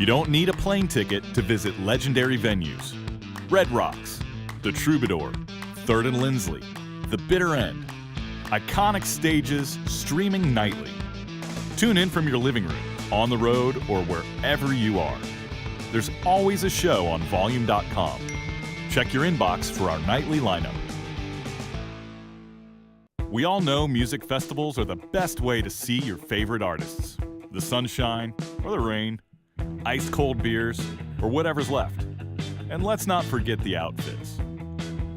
You don't need a plane ticket to visit legendary venues. Red Rocks, the Troubadour, Third and Lindsley, the Bitter End. Iconic stages streaming nightly. Tune in from your living room, on the road, or wherever you are. There's always a show on volume.com. Check your inbox for our nightly lineup. We all know music festivals are the best way to see your favorite artists. The sunshine or the rain, ice-cold beers, or whatever's left. And let's not forget the outfits.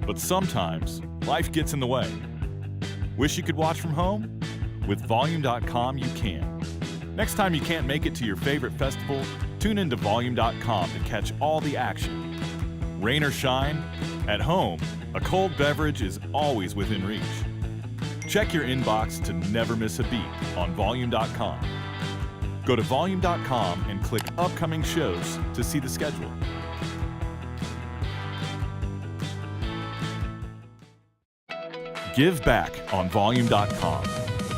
But sometimes, life gets in the way. Wish you could watch from home? With Volume.com, you can. Next time you can't make it to your favorite festival, tune into Volume.com to catch all the action. Rain or shine, at home, a cold beverage is always within reach. Check your inbox to never miss a beat on Volume.com. Go to Volume.com and click Upcoming Shows to see the schedule. Give back on Volume.com.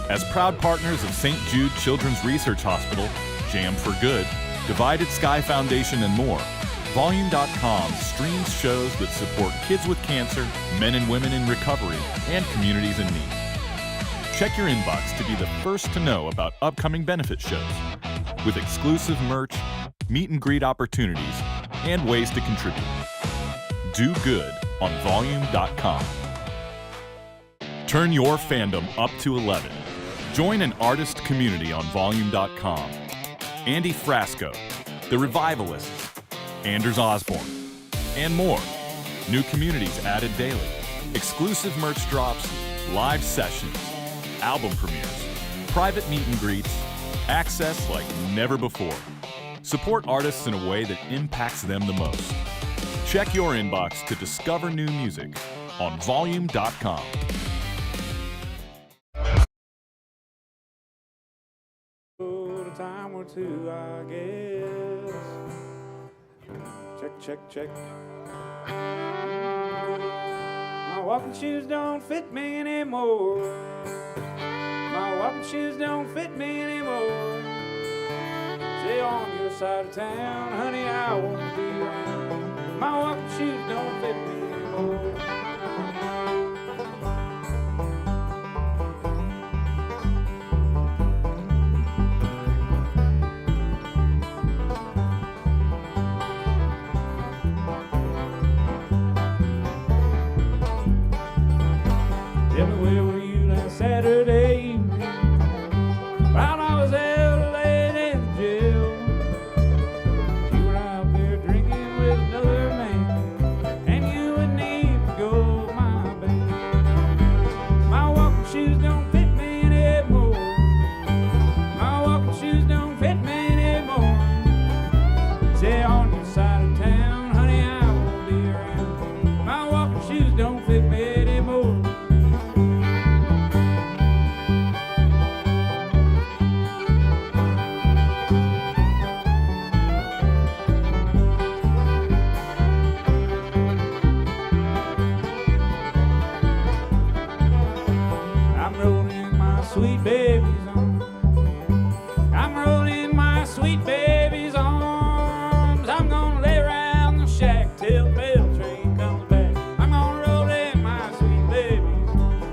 As proud partners of St. Jude Children's Research Hospital, Jam for Good, Divided Sky Foundation, and more, Volume.com streams shows that support kids with cancer, men and women in recovery, and communities in need. Check your inbox to be the first to know about upcoming benefit shows, with exclusive merch, meet and greet opportunities, and ways to contribute. Do good on Volume.com. Turn your fandom up to 11. Join an artist community on Volume.com. Andy Frasco, The Revivalists, Anders Osborne, and more. New communities added daily. Exclusive merch drops, live sessions, album premieres, private meet and greets, access like never before. Support artists in a way that impacts them the most. Check your inbox to discover new music on Volume.com. A time or two, I guess. Check. My walking shoes don't fit me anymore. My walking shoes don't fit me anymore. Stay on your side of town, honey, I won't be around. My walking shoes don't fit me anymore. Tell me, where were you last Saturday evening while I was out laying in the jail? You were out there drinking with another man, and you wouldn't even go my band. My walking shoes don't fit me anymore. My walking shoes don't fit me anymore. Stay on your side of town, honey, I won't be around. My walking shoes don't fit me anymore. Sweet baby's arms. I'm rolling my sweet baby's arms. I'm gonna lay around the shack till the mail train comes back. I'm gonna roll in my sweet baby's arms.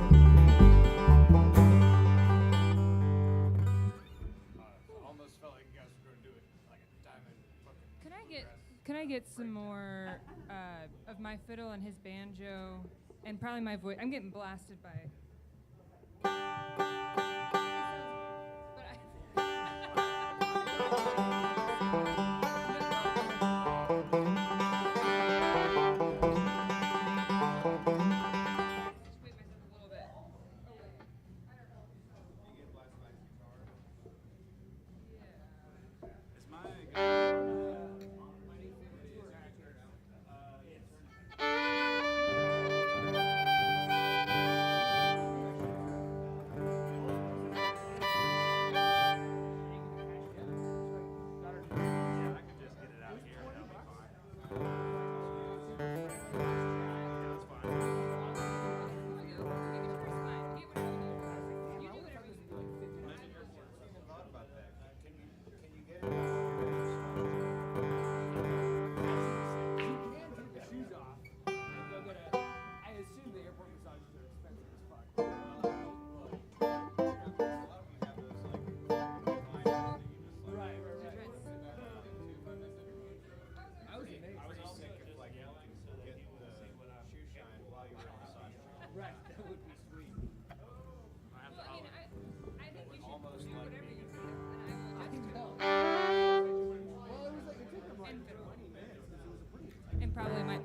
Almost felt like you guys were gonna do it like a diamond fucking. Can I get some more of my fiddle and his banjo, and probably my voice? I'm getting blasted by.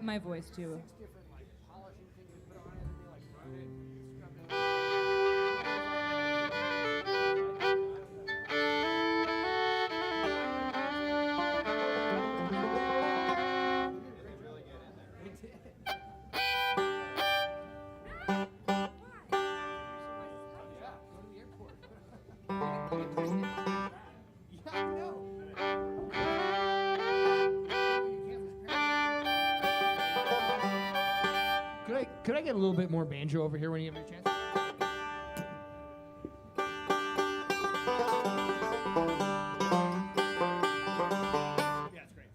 my voice too. Different like polishing things you put on it, and they like run it, Could I get a little bit more banjo over here when you have your chance? Yeah, it's great.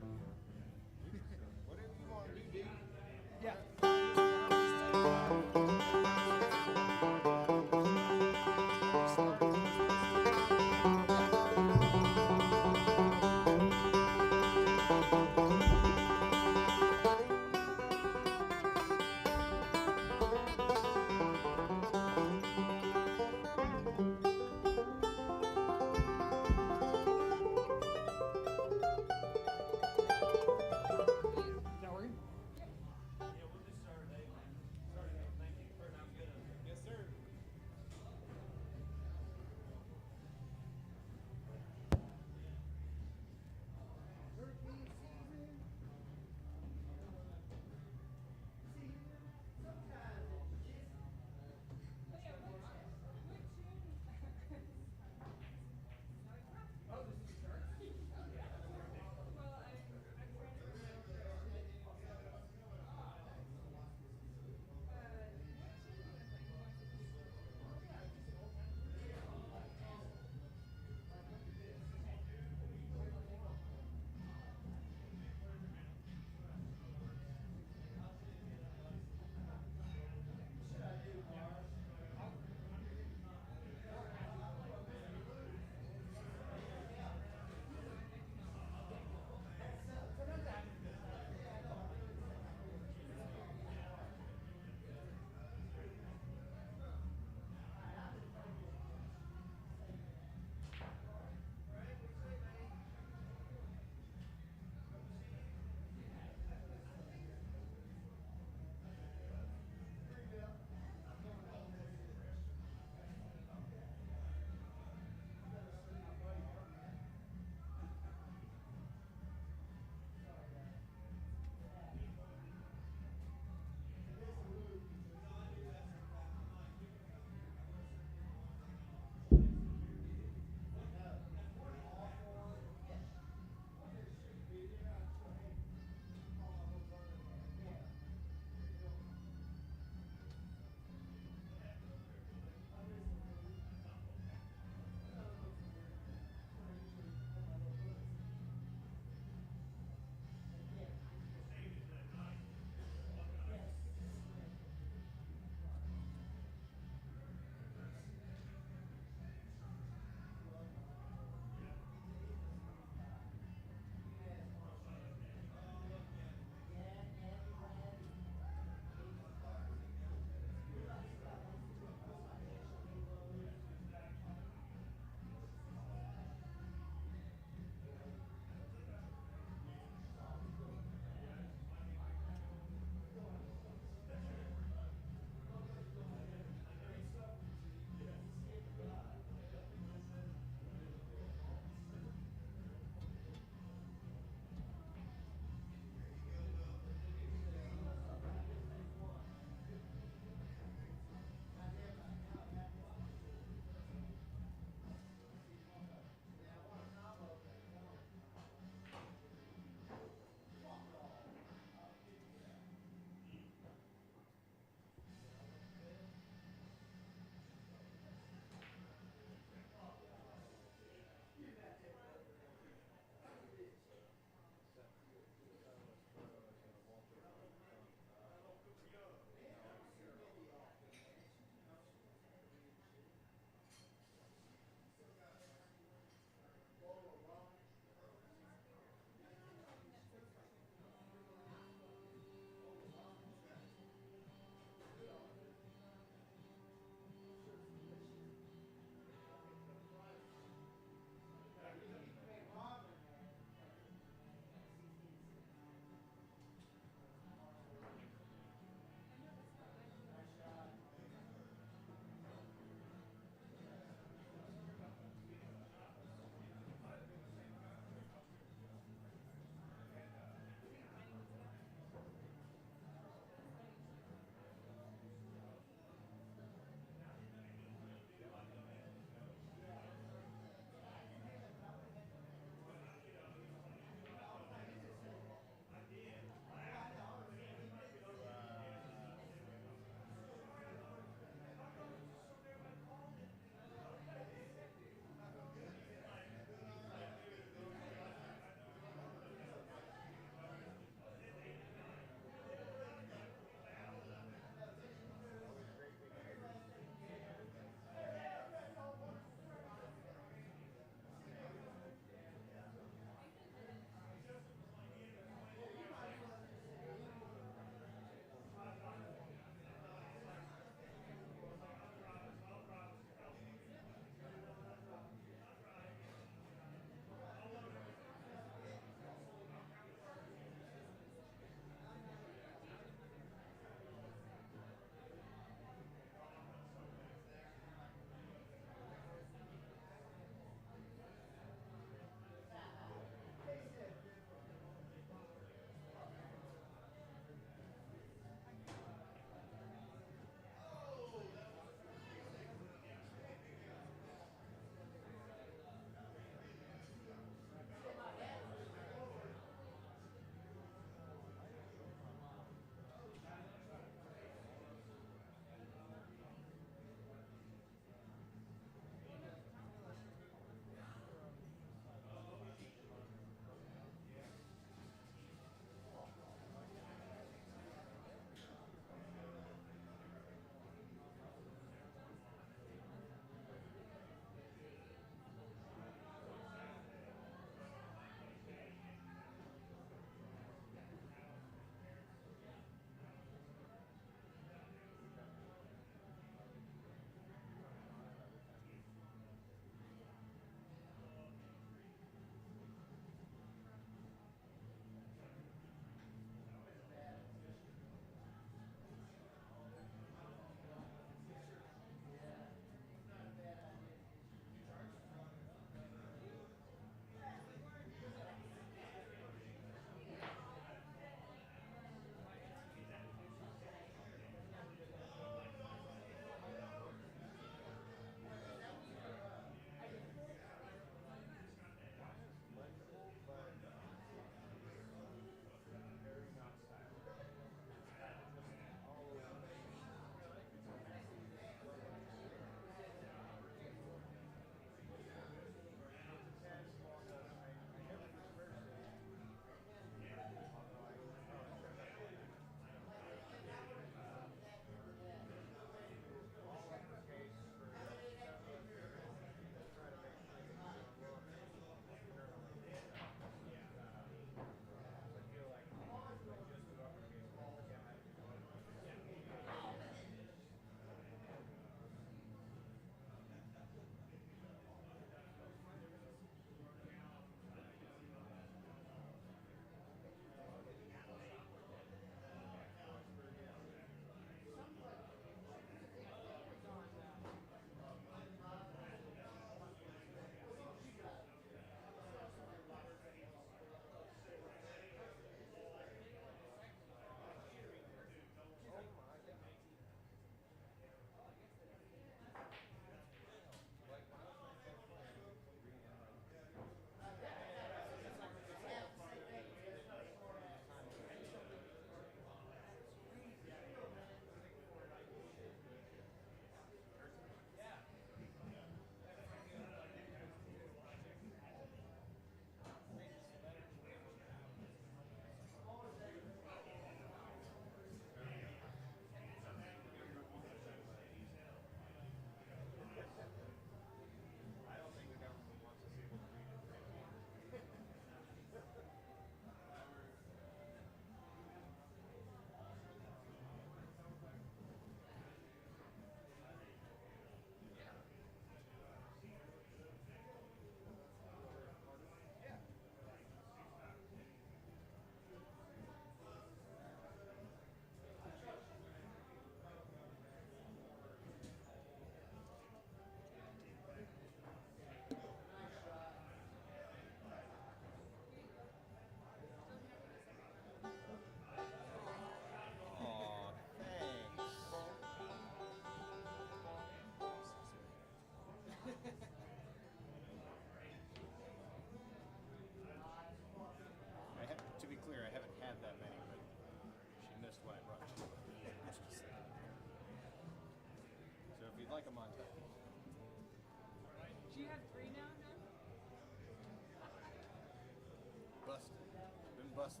bust.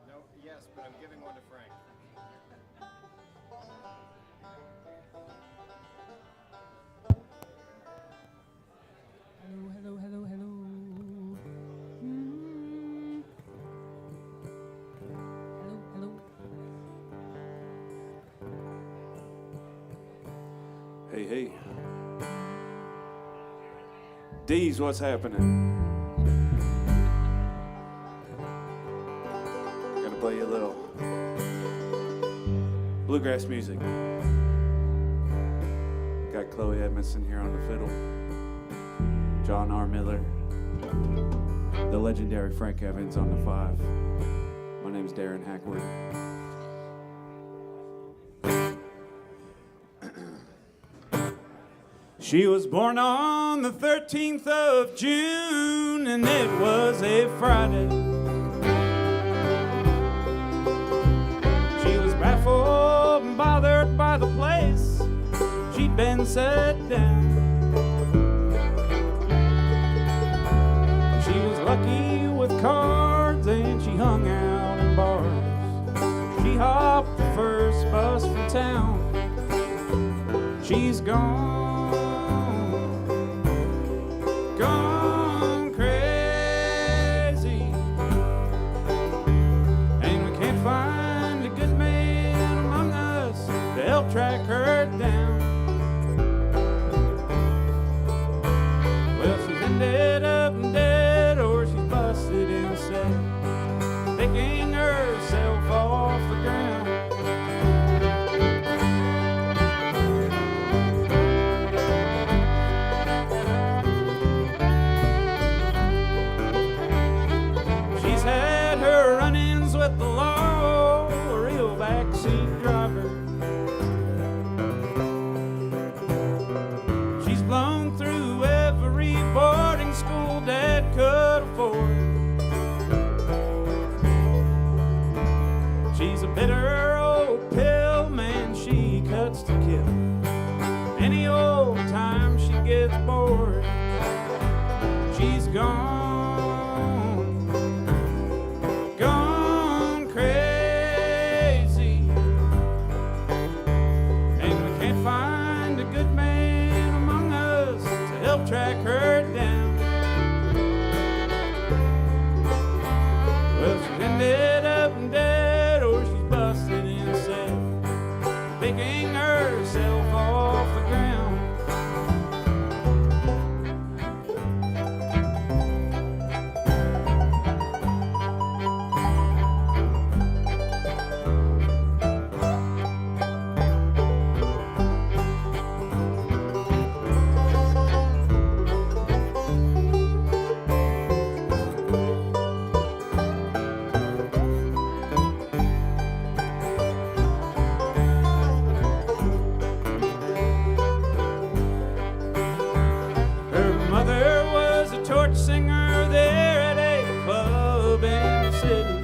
No, yes, but I'm giving one to Frank. Hello, hello, hello, hello. Hello, hello. Hey, hey. D's, what's happening? Gonna play you a little bluegrass music. Got Chloe Edmondson here on the fiddle. John R. Miller. The legendary Frank Evans on the 5. My name's Darrin Hacquard. She was born on the 13th of June, and it was a Friday. She was baffled and bothered by the place she'd been set down. She was lucky with cards, and she hung out in bars. She hopped the first bus from town. She's gone crazy, and we can't find a good man among us to help track her down. Well, she's ended up dead, or she's busted instead, picking herself off the ground. The law, a real backseat driver. She's blown through every boarding school Dad could afford. She's a bitter old pill, man, she cuts to kill any old time she gets bored. She's gone crazy, and we can't find a good man among us to help track her down. Well, she's ended up dead, or she's busted instead, picking herself off the ground. Singer there at a club in the city,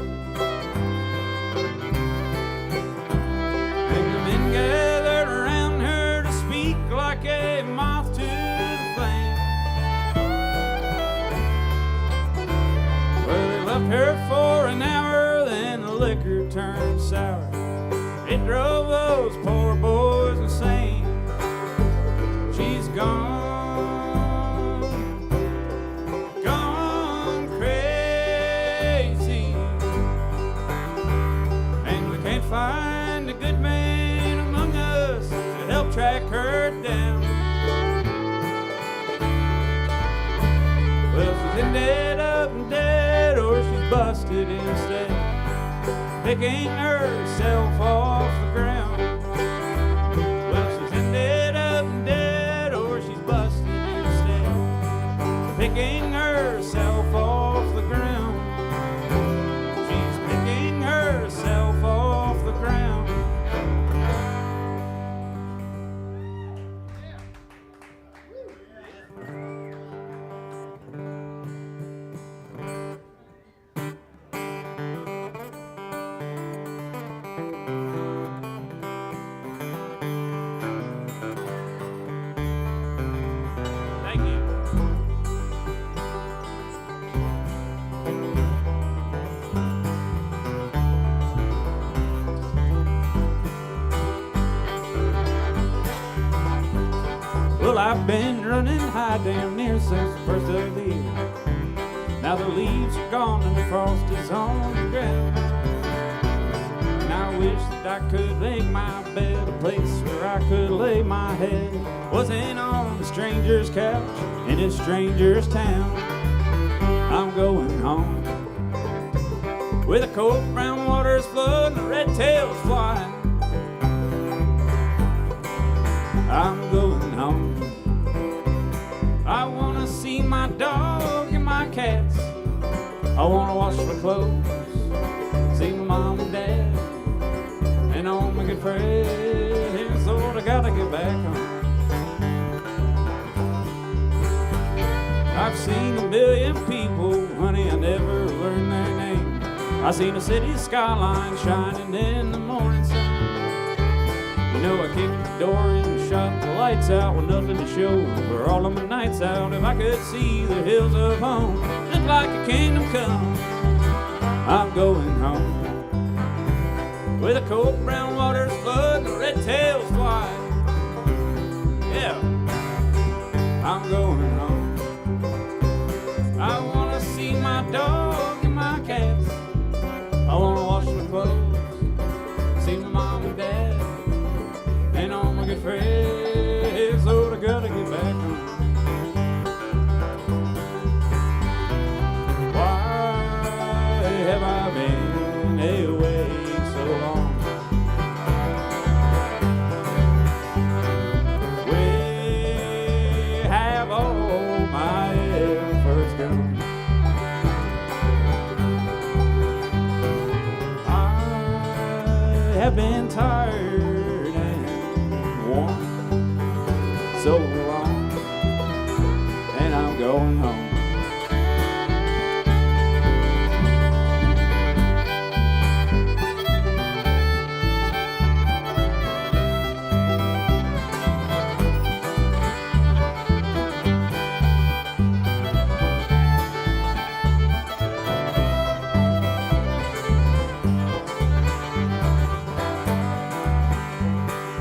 and the men gathered around her to speak like a moth to the flame. Well, they loved her for an hour, then the liquor turned sour. It drove those poor boys insane. She's gone find a good man among us to help track her down. Well, she's ended up dead, or she's busted instead, picking herself off the ground. Well, she's ended up dead, or she's busted instead, picking herself off the ground. She's picking herself off the ground. I've been running high damn near since the first of the year. Now the leaves are gone and the frost is on the ground. And I wish that I could make my bed a place where I could lay my head. Wasn't on a stranger's couch in a stranger's town. I'm going home where the cold brown waters flood and the red tails flying. I'm going home. I wanna see my dog and my cats. I wanna wash my clothes, see my mom and dad, and all my good friends. Lord, I gotta get back home. I've seen a million people, honey, I never learned their name. I seen a city skyline shining in the morning sun. You know, I kicked the door and shut the lights out with nothing to show for all of my nights out. If I could see the hills of home, just like a kingdom come, I'm going home where the cold brown waters flood and the red tails fly. Yeah, I'm going home. I wanna see my dog and my cats. I wanna wash my clothes, see my mom and dad, and all my good friends. Lord, I gotta get back home. Why have I been away so long? Where have all my efforts gone? I have been tired and worn so long, and I'm going home.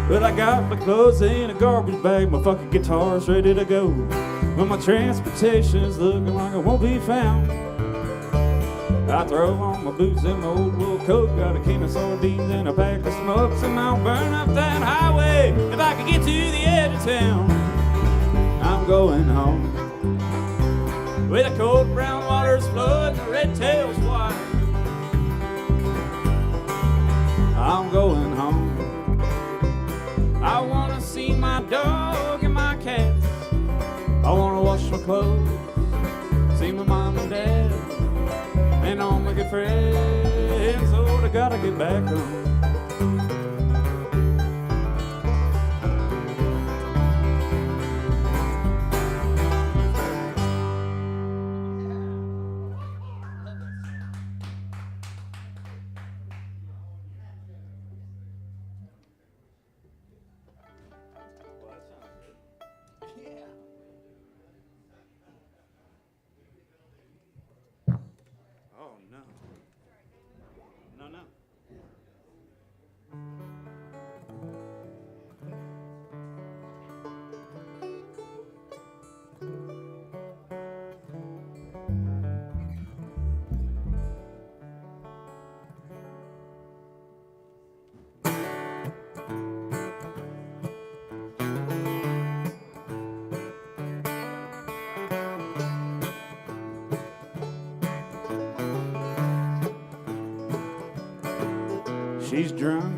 But I got my clothes in a garbage bag, my fucking guitar's ready to go. But my transportation's looking like it won't be found. I throw on my boots and my old wool coat, got a can of sardines and a pack of smokes, and I'll burn up that highway if I can get to the edge of town. I'm going home where the cold brown waters flood and the red tails fly. I'm going home. I wanna see my dog and my cats. I wanna wash my clothes, see my mom and dad, and all my good friends. Lord, I gotta get back home. Oh, no. No, no. She's drunk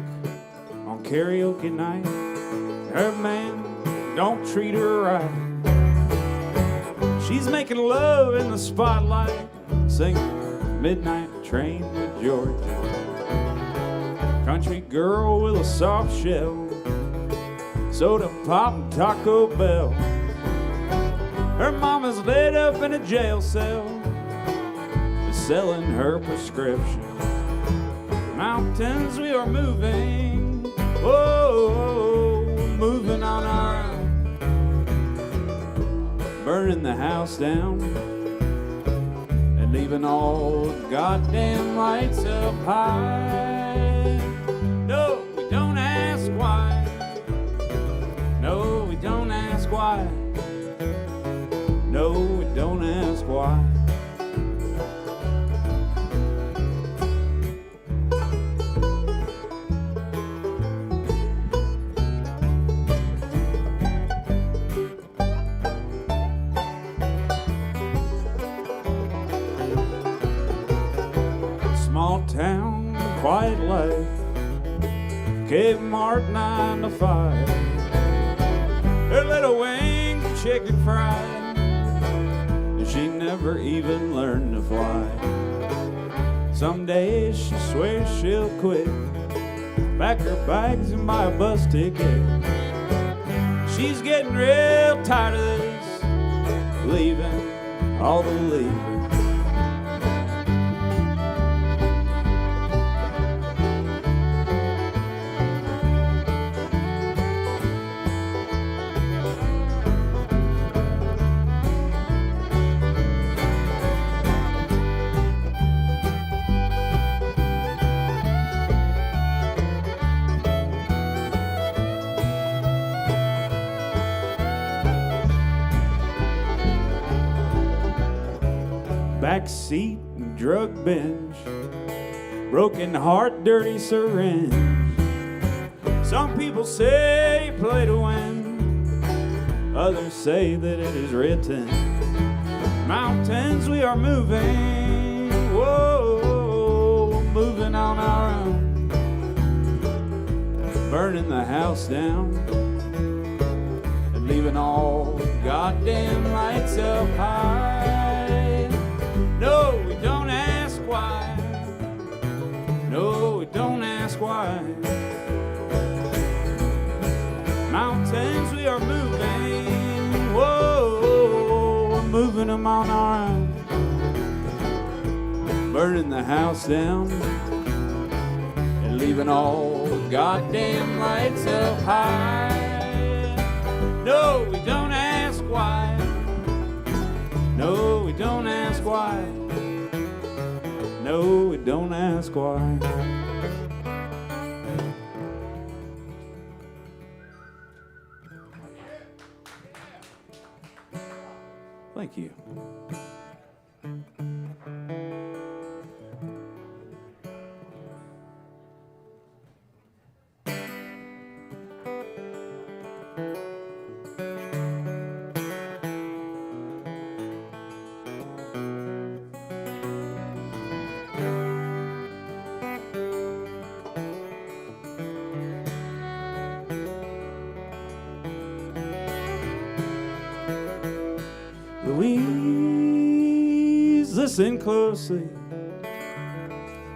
on karaoke night. Her man don't treat her right. She's making love in the spotlight, singing Midnight Train to Georgia. Country girl with a soft shell, soda pop and Taco Bell. Her mama's laid up in a jail cell, selling her prescription. Mountains we are moving, oh, moving on our own. Burning the house down and leaving all the goddamn lights up high. No, we don't ask why. No, we don't ask why. Small town, quiet life, Cape Mart 9 to 5. Her little wings of chicken fried, and she never even learned to fly. Some days she swears she'll quit, pack her bags and buy a bus ticket. She's getting real tired of this, leaving all the leaving. Backseat and drug binge, broken heart, dirty syringe. Some people say you play to win, others say that it is written. Mountains we are moving, whoa, moving on our own. Burning the house down and leaving all the goddamn lights up high. No, we don't ask why. No, we don't ask why. Mountains we are moving, whoa, we're moving them on our own. Burning the house down and leaving all the goddamn lights up high. No, we don't ask why. No, we don't ask why. No, we don't ask why. Thank you. Louise, listen closely.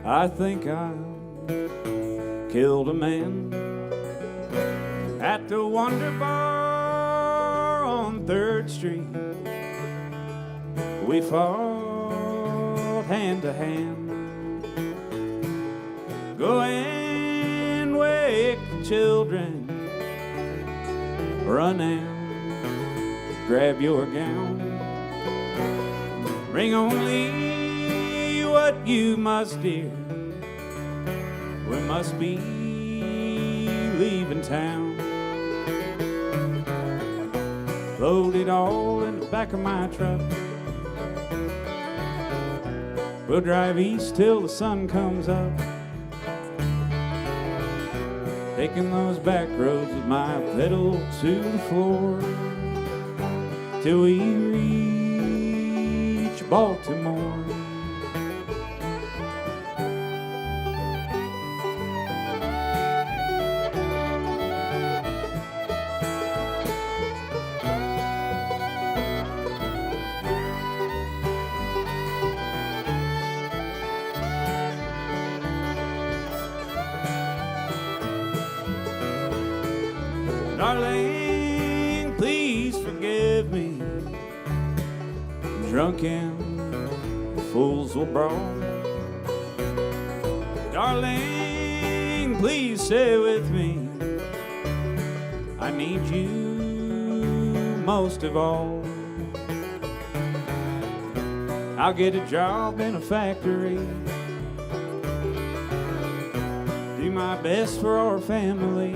I think I killed a man at the Wonder Bar on 3rd Street. We fought hand to hand. Go and wake the children. Run out, grab your gown. Bring only what you must, dear. We must be leaving town. Load it all in the back of my truck. We'll drive east till the sun comes up. Taking those back roads with my pedal to the floor till we reach Baltimore. Darling, please forgive me. Drunken fools will brawl. Darling, please stay with me. I need you most of all. I'll get a job in a factory. Do my best for our family.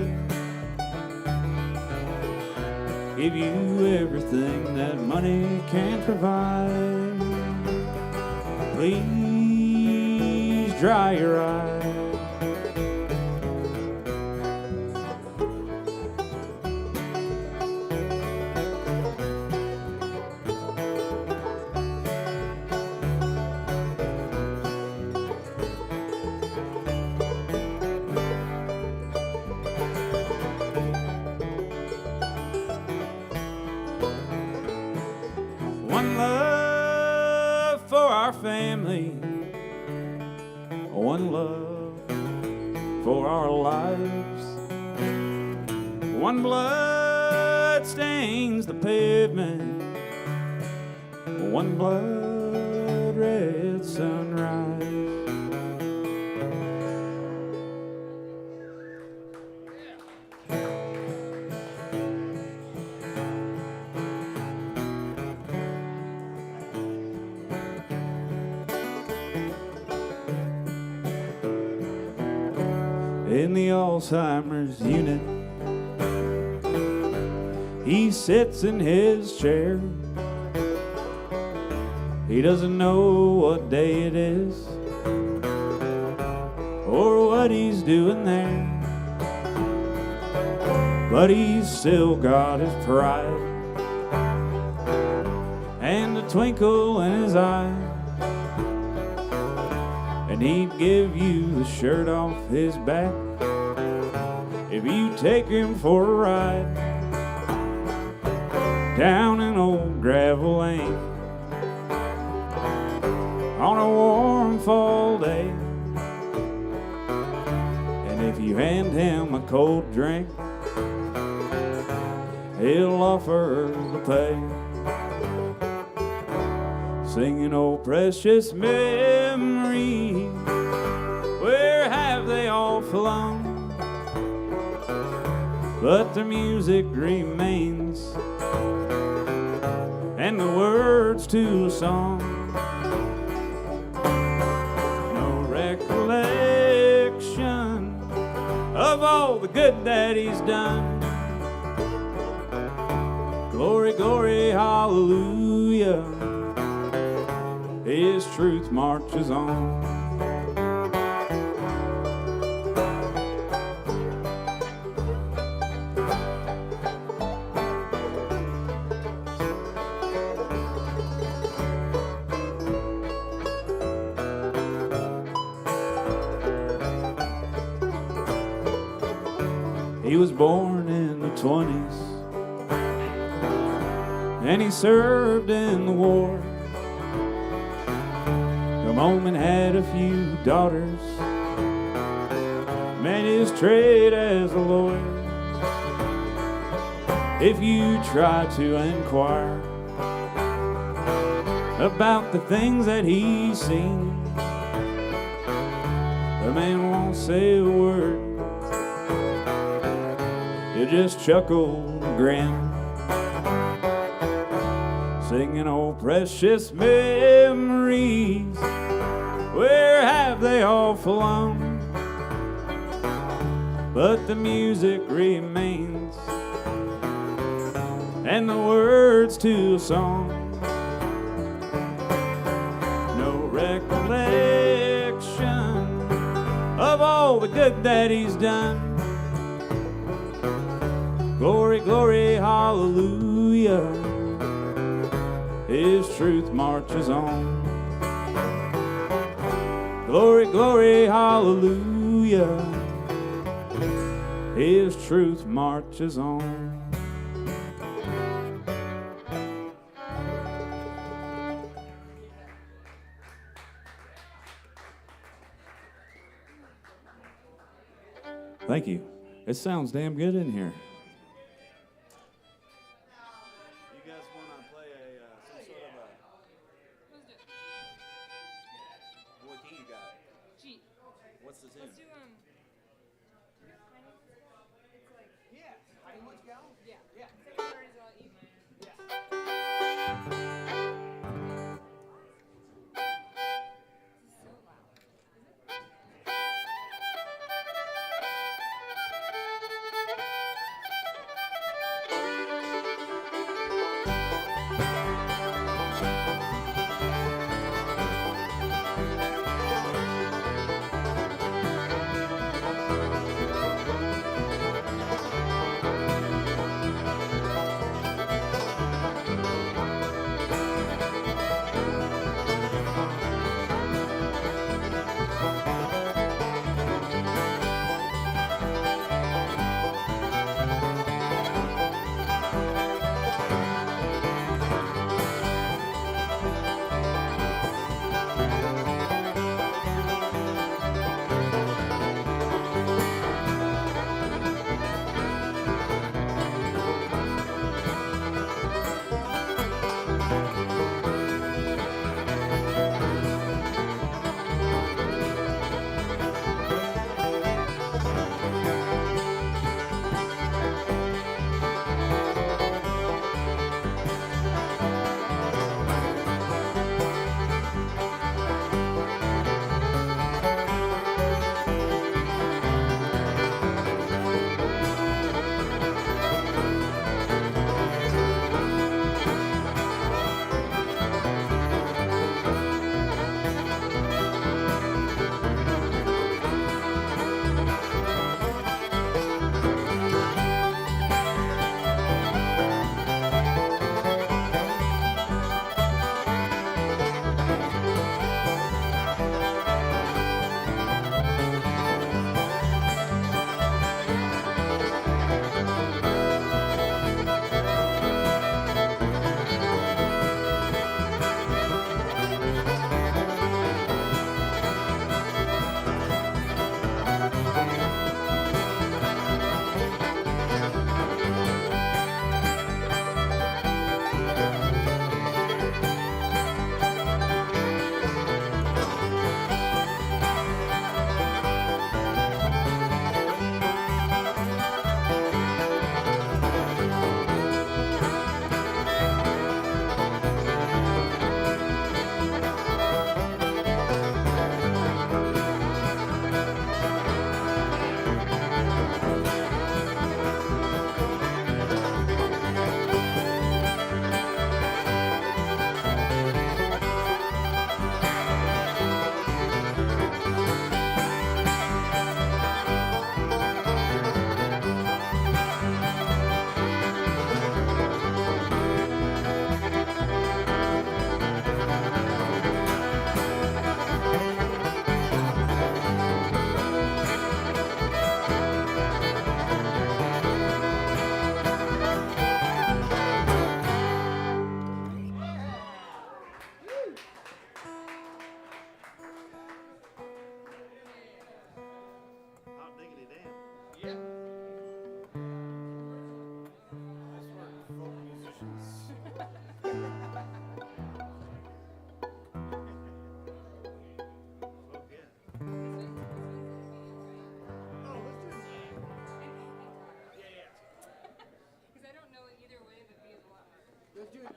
Give you everything that money can't provide. Please dry your eyes. family, one love for our lives. One blood stains the pavement, one blood red sunrise. In the Alzheimer's unit, he sits in his chair. He doesn't know what day it is or what he's doing there, but he's still got his pride and a twinkle in his eye. And he'd give you the shirt off his back if you take him for a ride down an old gravel lane on a warm fall day. And if you hand him a cold drink, he'll offer to pay, singing, "Oh, precious memories, where have they all flown?" But the music remains, and the words to a song. No recollection of all the good that he's done. Glory, glory, hallelujah, his truth marches on. He was born in the 20s, and he served in the war. Come home and had a few daughters, made his trade as a lawyer. If you try to inquire about the things that he's seen, the man won't say a word. He'll just chuckle and grin, singing, "Oh, precious memories, where have they all flown?" But the music remains, and the words to a song. No recollection of all the good that he's done. Glory, glory, hallelujah, his truth marches on. Glory, glory, hallelujah, his truth marches on. Thank you. It sounds damn good in here.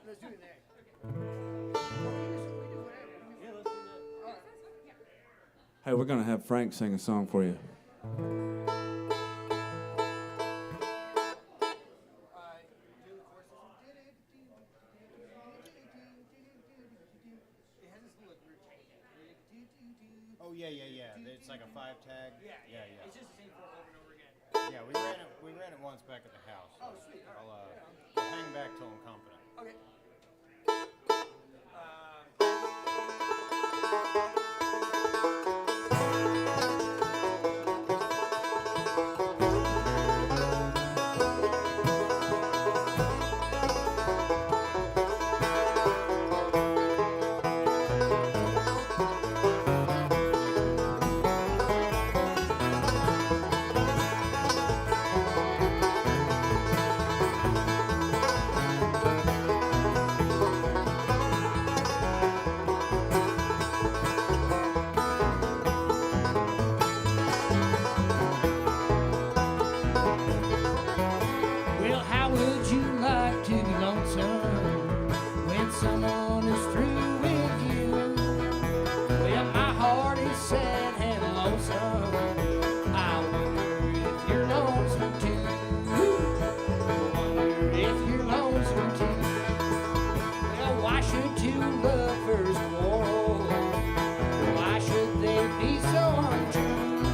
Let's do it there. Hey, we're going to have Frank sing a song for you. Oh yeah. It's like a 5-tag. Yeah. It's just the same chord over and over again. Yeah, we ran it once back at the house. Oh, sweet. All right. I'll hang back till I'm confident. Okay. Well, how would you like to be lonesome when someone is through with you? Well, my heart is sad and lonesome. I wonder if you're lonesome too. I wonder if you're lonesome too. Well, why should two lovers quarrel? Why should they be so untrue?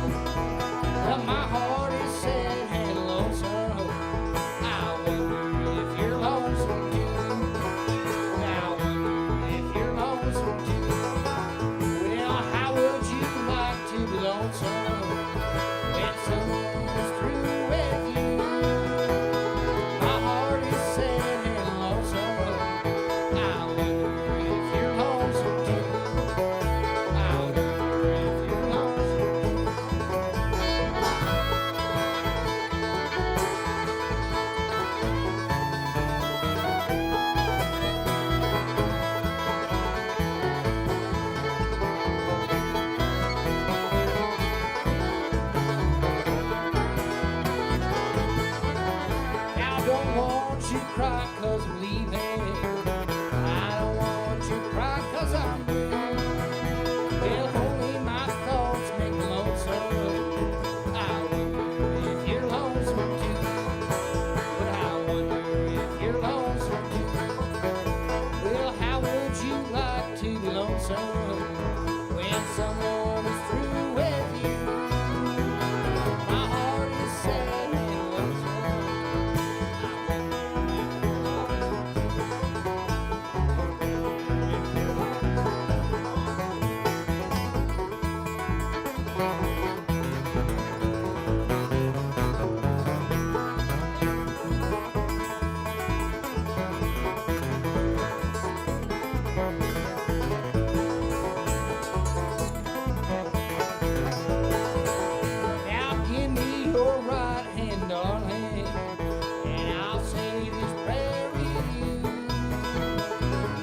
Well, my heart is sad and lonesome. I wonder if you're lonesome too. I wonder if you're lonesome too. Well, how would you like to be lonesome when someone's through with you? My heart is sad and lonesome. I wonder if you're lonesome too. I wonder if you're lonesome too. I don't want you to cry 'cause I'm leaving. I don't want you to cry 'cause I'm blue. Well, only my thoughts make me lonesome. I wonder if you're lonesome too. But I wonder if you're lonesome too. Well, how would you like to be lonesome when someone is through with you? My heart is sad and lonesome. Now give me your right hand, darling, and I'll say this prayer with you.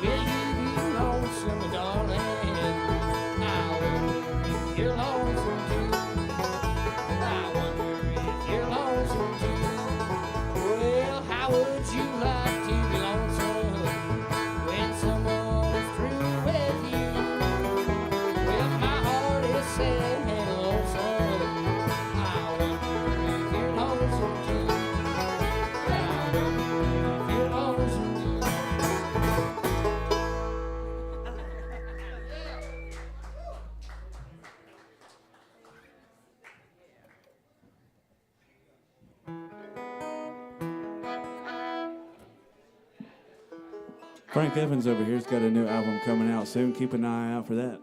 Will you be lonesome, darling? I wonder if you're lonesome too. I wonder if you're lonesome too. Well, how would you like to be lonesome when someone is through with you? Well, my heart is sad and lonesome. I wonder if you're lonesome too. I wonder if you're lonesome too. Frank Evans over here's got a new album coming out soon. Keep an eye out for that.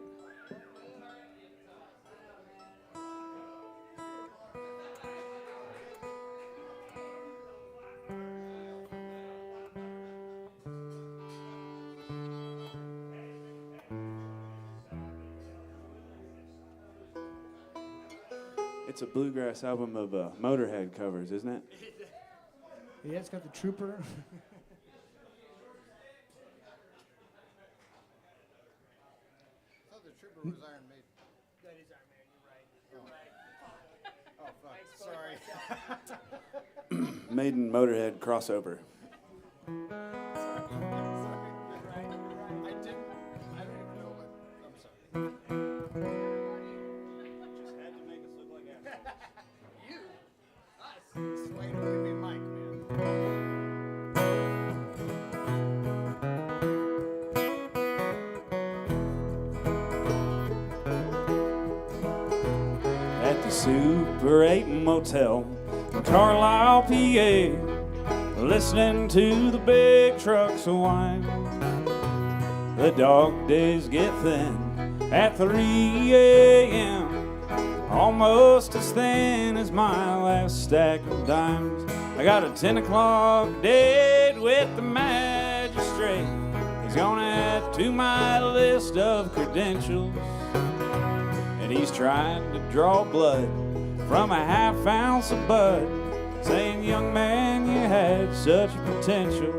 It's a bluegrass album of Motorhead covers, isn't it? Yeah, it's got the Trooper. I thought the Trooper was Iron Maiden. That is Iron Man. You're right. Oh fuck! Sorry. Maiden Motorhead crossover. Sorry. Super 8 motel in Carlisle, PA, listening to the big trucks whine. The dog days get thin at 3 a.m., almost as thin as my last stack of dimes. I got a 10 o'clock date with the magistrate. He's gonna add to my list of credentials, and he's trying to draw blood from a half ounce of bud, saying, young man, you had such potential.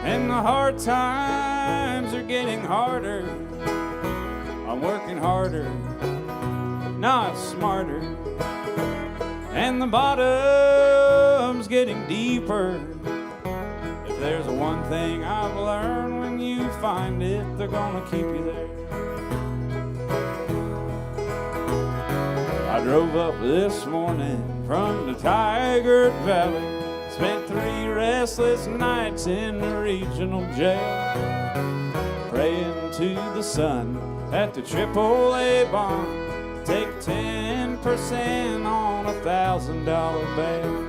And the hard times are getting harder. I'm working harder, not smarter. And the bottom's getting deeper. If there's one thing I've learned, when you find it, they're gonna keep you there. I drove up this morning from the Tiger Valley, spent 3 restless nights in the regional jail, praying to the sun at the AAA bond, take 10% on $1,000 bail.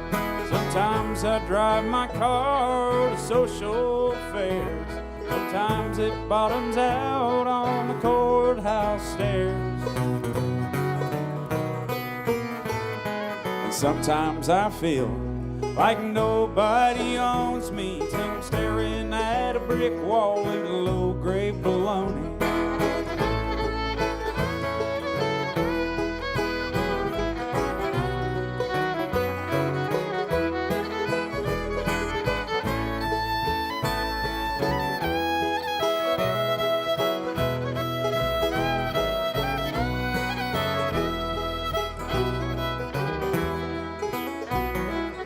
Sometimes I drive my car to social fairs, sometimes it bottoms out on the courthouse stairs. And sometimes I feel like nobody owns me till I'm staring at a brick wall eating low-grade bologna.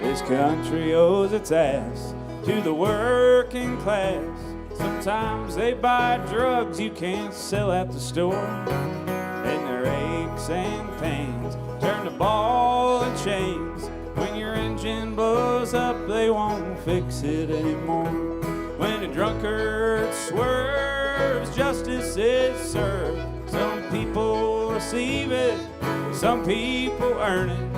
This country owes its ass to the working class. Sometimes they buy drugs you can't sell at the store, and their aches and pains turn to ball and chains. When your engine blows up, they won't fix it anymore. When a drunkard swerves, justice is served. Some people receive it, some people earn it.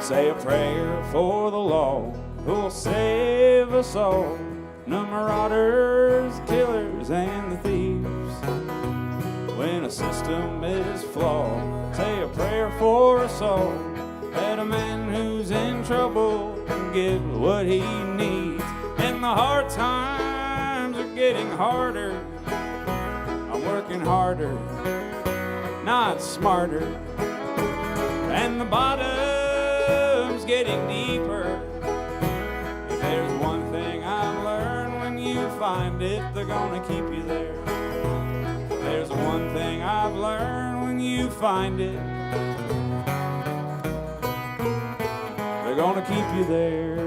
Say a prayer for the law who'll save us all, the marauders, killers, and the thieves. When a system is flawed, say a prayer for us all, that a man who's in trouble can get what he needs. And the hard times are getting harder. I'm working harder, not smarter. And the bottom's getting deeper. If there's one thing I've learned, when you find it, they're gonna keep you there. If there's one thing I've learned, when you find it, they're gonna keep you there.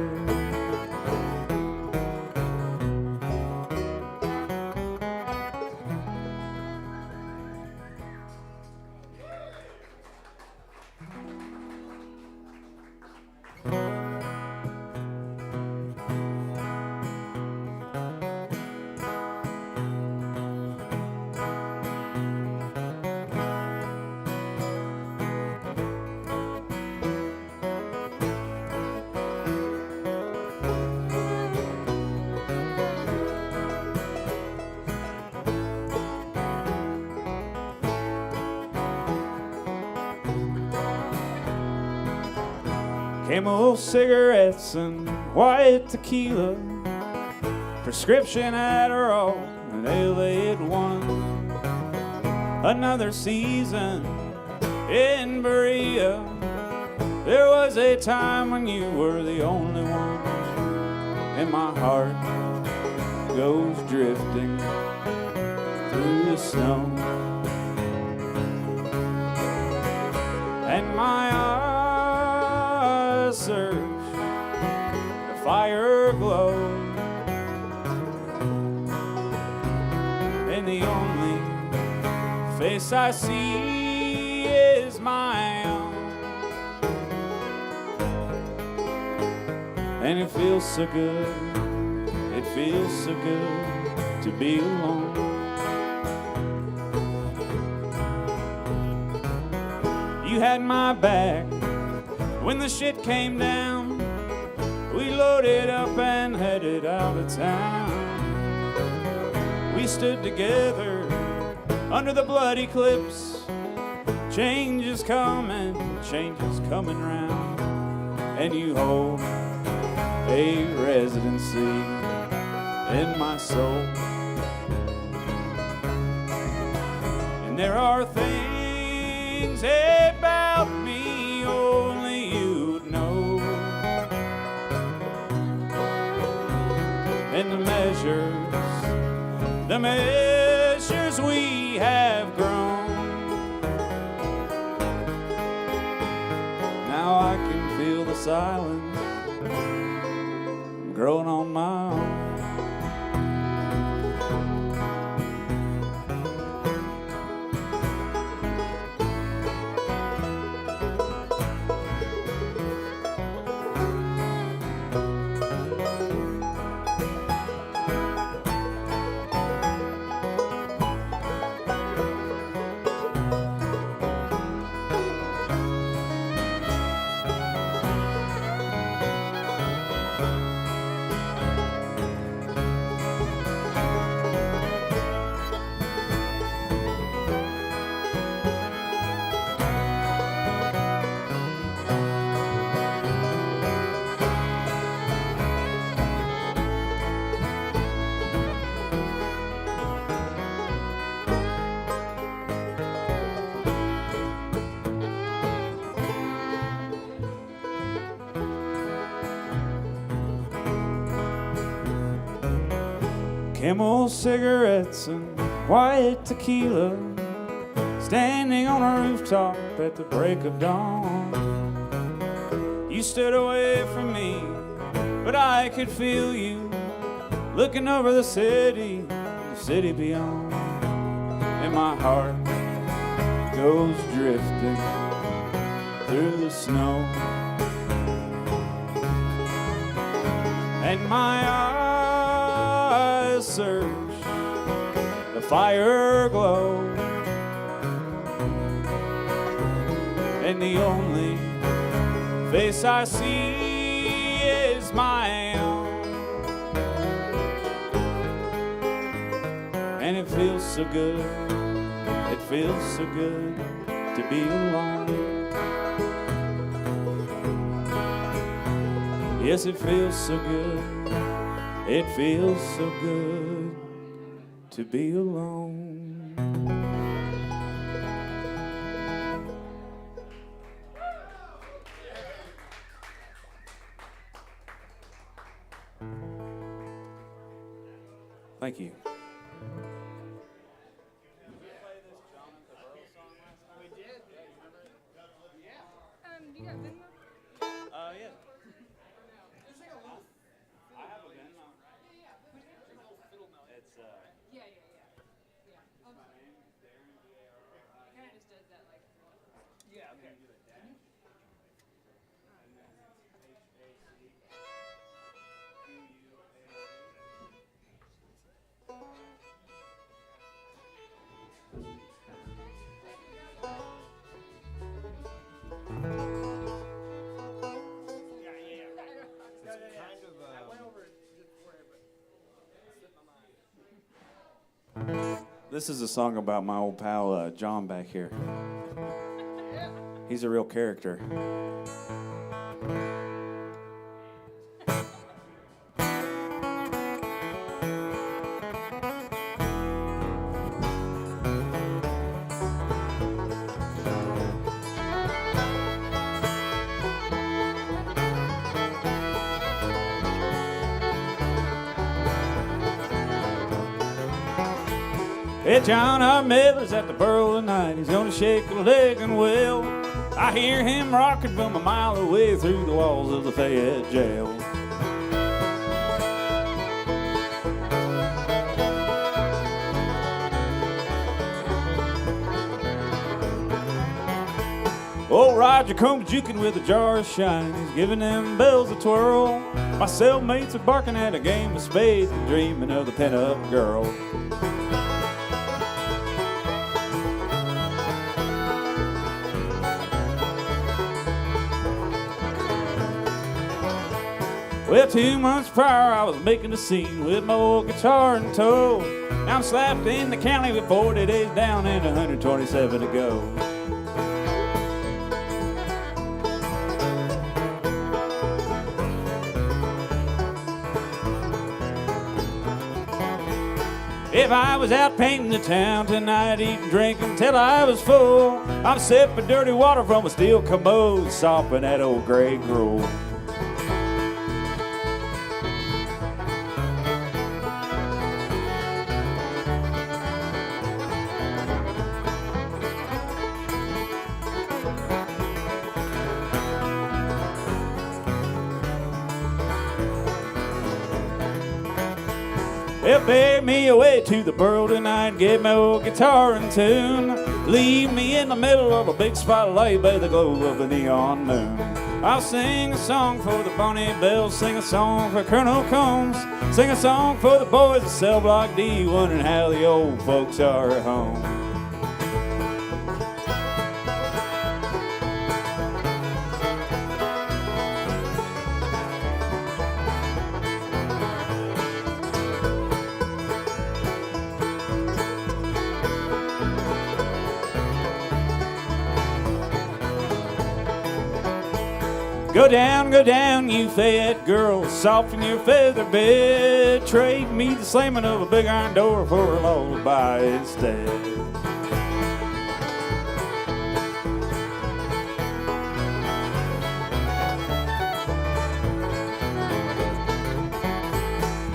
Camel cigarettes and white tequila, prescription Adderall and L.A. one. Another season in Berea. There was a time when you were the only one, and my heart goes drifting through the snow, and my eyes search the fire glow, and the only face I see is my own. And it feels so good, it feels so good to be alone. You had my back when the shit came down. We loaded up and headed out of town. We stood together under the blood eclipse. Change is coming round. And you hold a residency in my soul. And there are things about me only you'd know. And the measures we have grown. Now I can feel the silence growing on my own. Camel cigarettes and white tequila, standing on a rooftop at the break of dawn. You stood away from me, but I could feel you looking over the city beyond. And my heart goes drifting through the snow. And my eyes search the fire glow, and the only face I see is my own. And it feels so good, it feels so good to be alone. Yes, it feels so good, it feels so good to be alone. Thank you. You got Venmo? Yeah. I have a Venmo. It's Yeah. I'll just, it kind of just does that, like. yeah, okay. This is a song about my old pal John back here. He's a real character. Hey, John, our Miller's at the burrow tonight. He's gonna shake a leg and will. I hear him rocking from a mile away through the walls of the Fayette jail. Old Roger comes juking with a jar of shine. He's giving them bells a twirl. My cellmates are barking at a game of spades and dreaming of the pin-up girl. Well, 2 months prior, I was making a scene with my old guitar in tow. Now I'm slapped in the county with 40 days down and 127 to go. If I was out painting the town tonight, eating, drinking till I was full, I'm sipping dirty water from a steel commode, sopping that old gray grove. Well, bear me away to the borough tonight, get my old guitar in tune. Leave me in the middle of a big spotlight by the glow of a neon moon. I'll sing a song for the Bonnie Bells, sing a song for Colonel Combs, sing a song for the boys at Cell Block D, wondering how the old folks are at home. Go down, you Fayette girl, soften your feather bed. Trade me the slamming of a big iron door for a lullaby instead.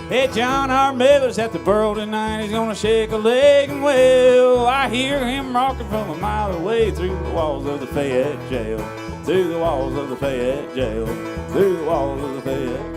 Hey, John R. Miller's at the borough tonight. He's gonna shake a leg and well, I hear him rocking from a mile away through the walls of the Fayette jail. Through the walls of the Fayette jail, through the walls of the Fayette.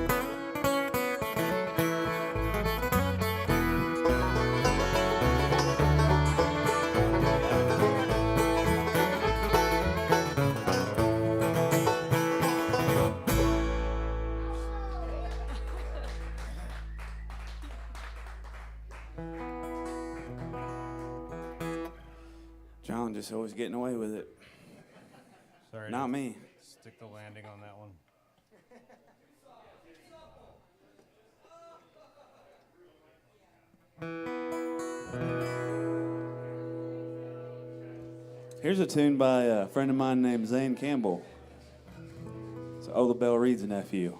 John just always getting away with it. Sorry. Not me. Stick the landing on that one. Here's a tune by a friend of mine named Zane Campbell. It's Oh, the Bell Reads a Nephew.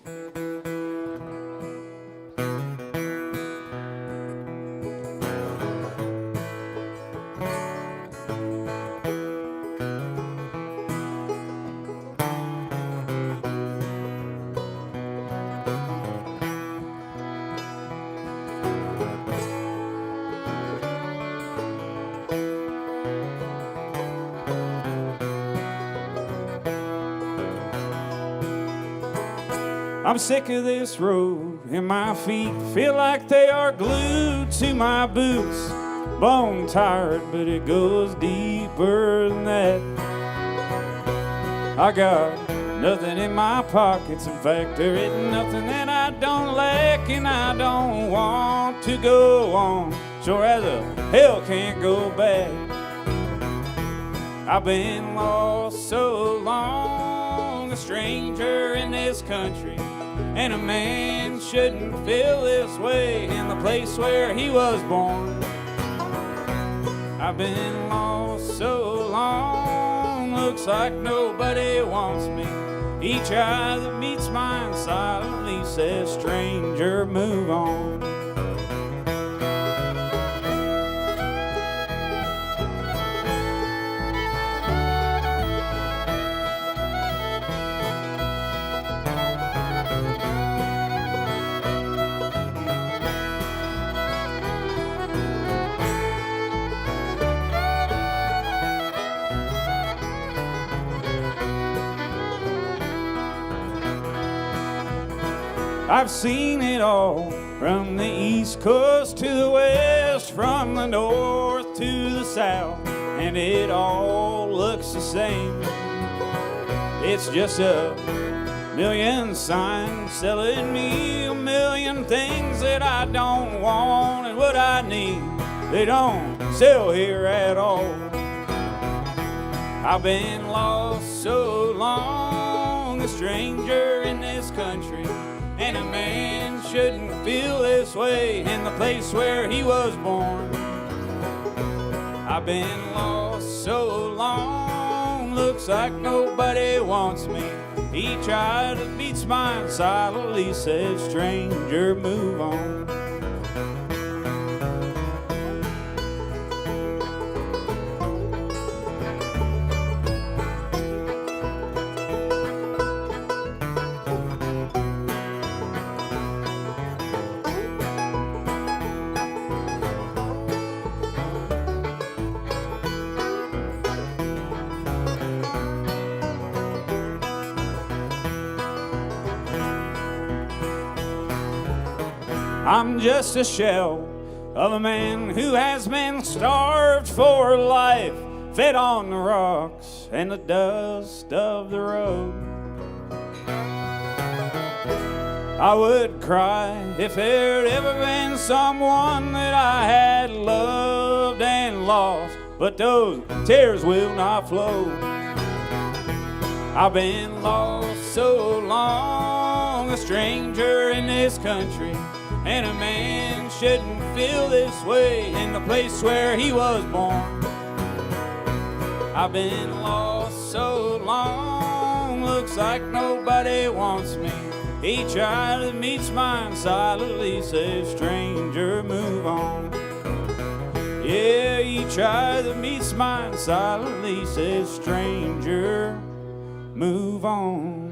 I'm sick of this road, and my feet feel like they are glued to my boots. Bone tired, but it goes deeper than that. I got nothing in my pockets. In fact, there isn't nothing that I don't lack, and I don't want to go on. Sure as a hell can't go back. I've been lost so long, a stranger in this country. And a man shouldn't feel this way in the place where he was born. I've been lost so long, looks like nobody wants me. Each eye that meets mine silently says, stranger, move on. I've seen it all, from the East Coast to the West, from the North to the South, and it all looks the same. It's just a million signs selling me a million things that I don't want and what I need. They don't sell here at all. I've been lost so long, a stranger in this country. and a man shouldn't feel this way in the place where he was born. I've been lost so long, looks like nobody wants me. He tried to beat mine silently, said, stranger, move on. I'm just a shell of a man who has been starved for life, fed on the rocks and the dust of the road. I would cry if there'd ever been someone that I had loved and lost, but those tears will not flow. I've been lost so long, a stranger in this country, and a man shouldn't feel this way in the place where he was born. I've been lost so long, looks like nobody wants me. He tried to meet mine silently, says, stranger, move on. Yeah, he tried to meet mine silently, says, stranger, move on.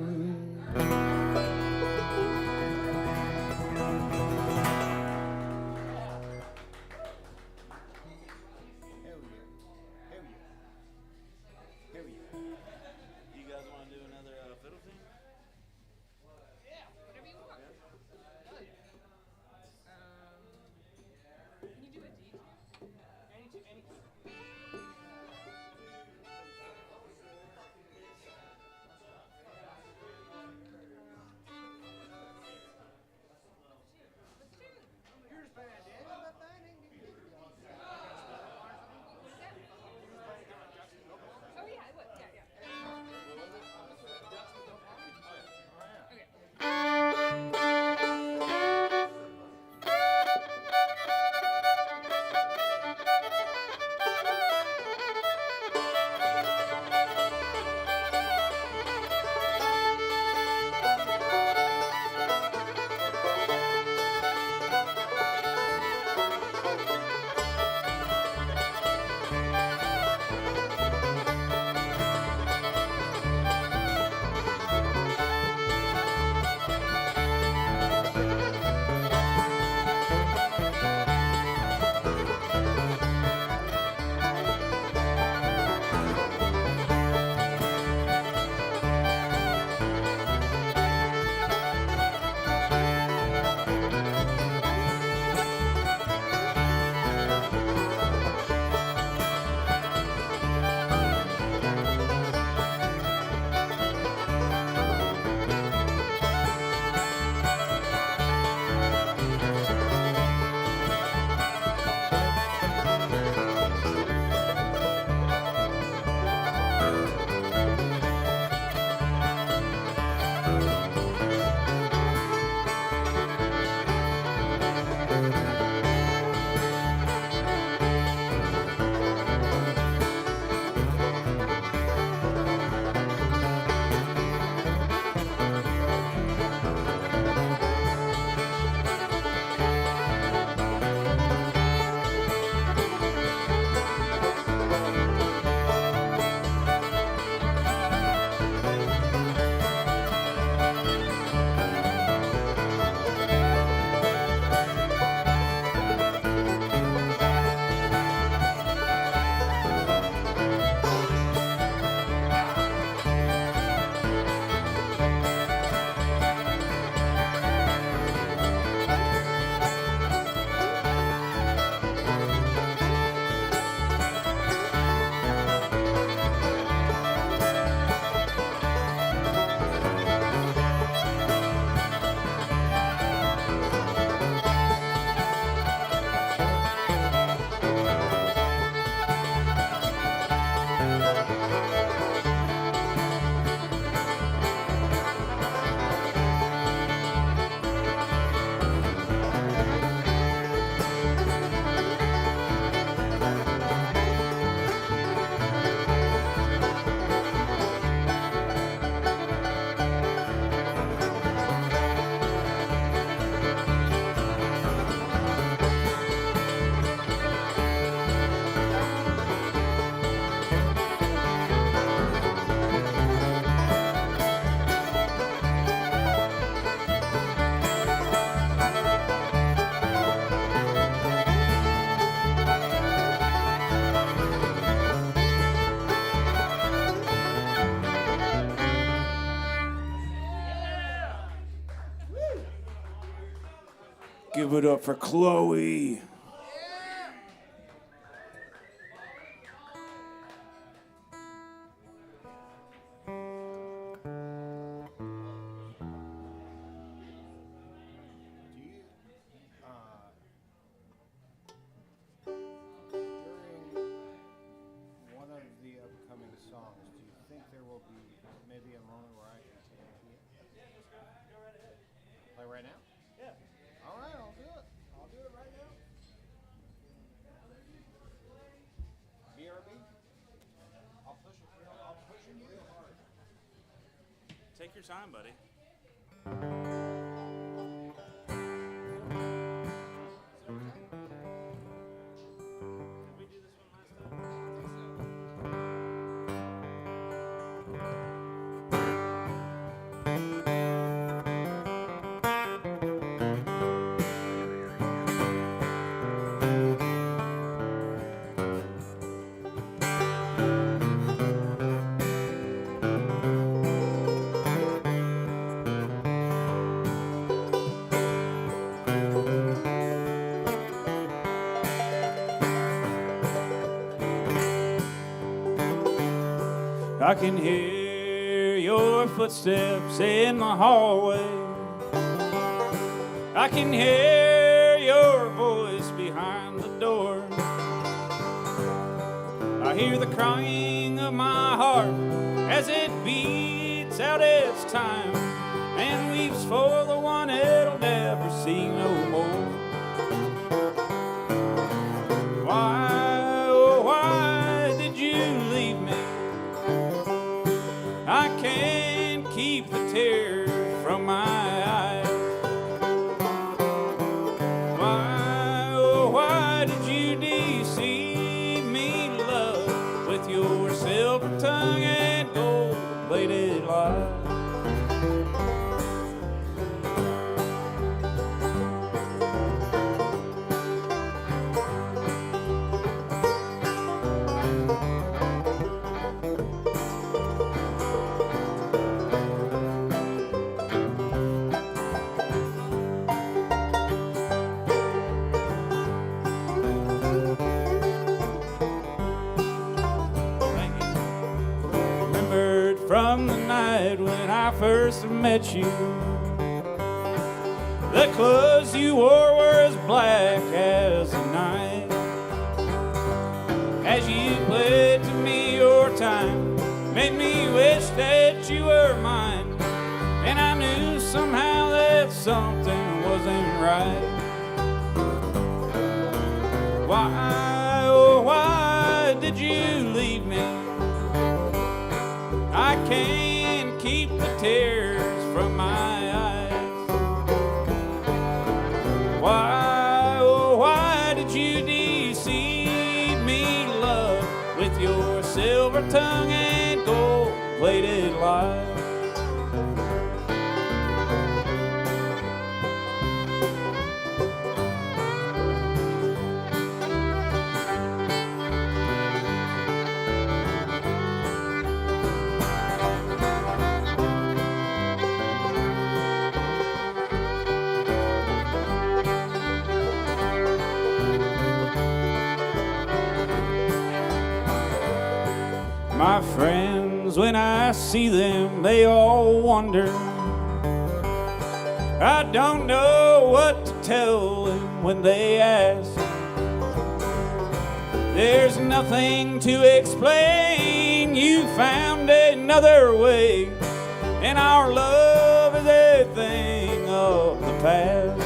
Give it up for Chloe. During one of the upcoming songs, do you think there will be maybe a moment where I can take it? Play right now? Yeah. All right, I'll do it. I'll do it right now. BRB? I'll push it. I'll push it real hard. Take your time, buddy. I can hear your footsteps in the hallway. I can hear your voice behind the door. I hear the crying of my heart as it beats out its time and weeps for the one it'll never see no more. Why, oh why did you leave me? I can't keep the tears from my eyes. Why, oh why did you deceive me, love, with your silver tongue and gold-plated lies? From the night when I first met you, the clothes you wore were as black as the night. As you played to me your time, made me wish that you were mine. And I knew somehow that something wasn't right. Why, oh why did you leave me? I can't keep the tears from my eyes. Why, oh why did you deceive me, love, with your silver tongue and gold-plated lies? My friends, when I see them, they all wonder. I don't know what to tell them when they ask. There's nothing to explain. You found another way, and our love is a thing of the past.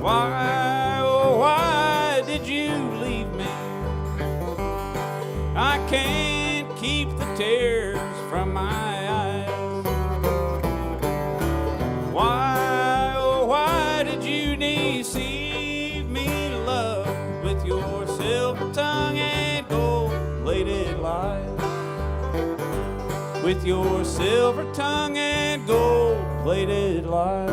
Why, oh why did you leave me? I can't keep the tears from my eyes. Why, oh why did you deceive me, love, with your silver tongue and gold-plated lies? With your silver tongue and gold-plated lies.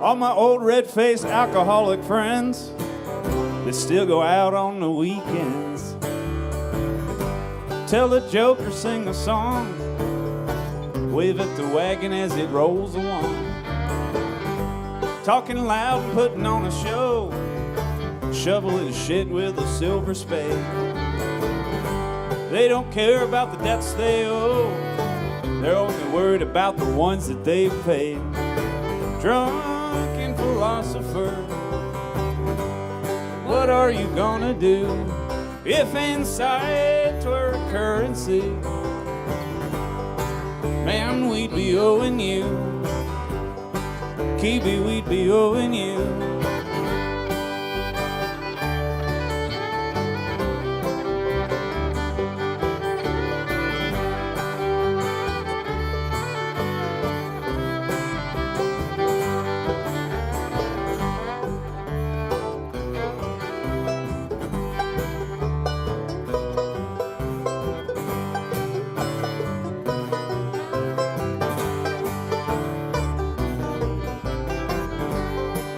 All my old red-faced alcoholic friends that still go out on the weekends. Tell a joke or sing a song, wave at the wagon as it rolls along. Talking loud and putting on a show, shoveling shit with a silver spade. They don't care about the debts they owe, they're only worried about the ones that they've paid. Drunken philosopher, what are you gonna do if inside were a currency? Man, we'd be owing you. Kiwi, we'd be owing you.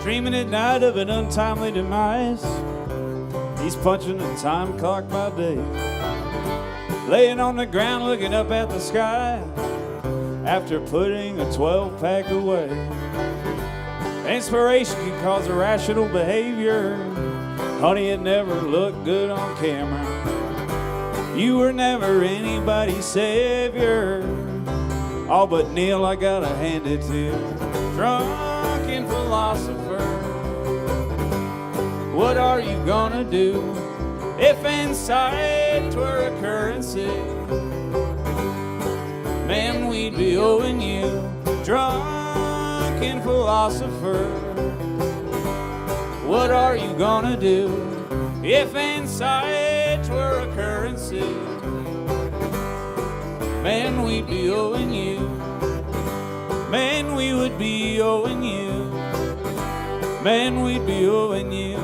Dreaming at night of an untimely demise, he's punching the time clock by day. Laying on the ground looking up at the sky after putting a 12-pack away. Inspiration can cause irrational behavior. Honey, it never looked good on camera. You were never anybody's savior. All but Neil, I gotta hand it to you. Drunken philosopher, what are you gonna do if inside were a currency? Man, we'd be owing you. Drunken philosopher, what are you gonna do if inside were a currency? Man, we'd be owing you. Man, we would be owing you. Man, we'd be owing you.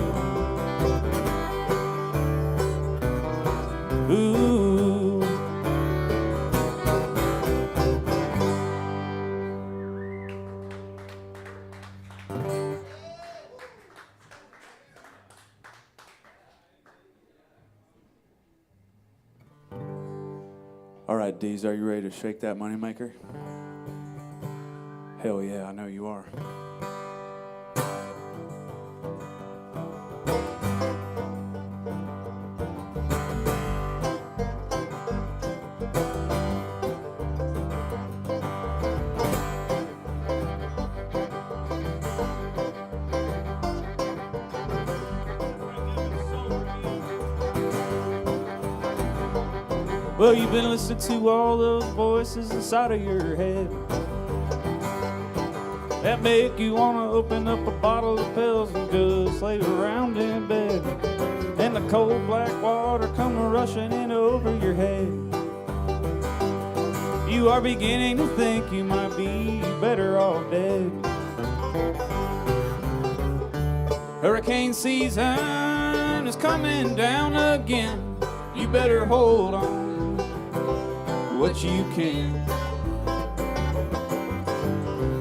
Ooh. All right, Deez, are you ready to shake that moneymaker? Hell yeah, I know you are. Well, you've been listening to all those voices inside of your head that make you want to open up a bottle of pills and just lay around in bed. And the cold black water come rushing in over your head. You are beginning to think you might be better off dead. Hurricane season is coming down again. You better hold on what you can.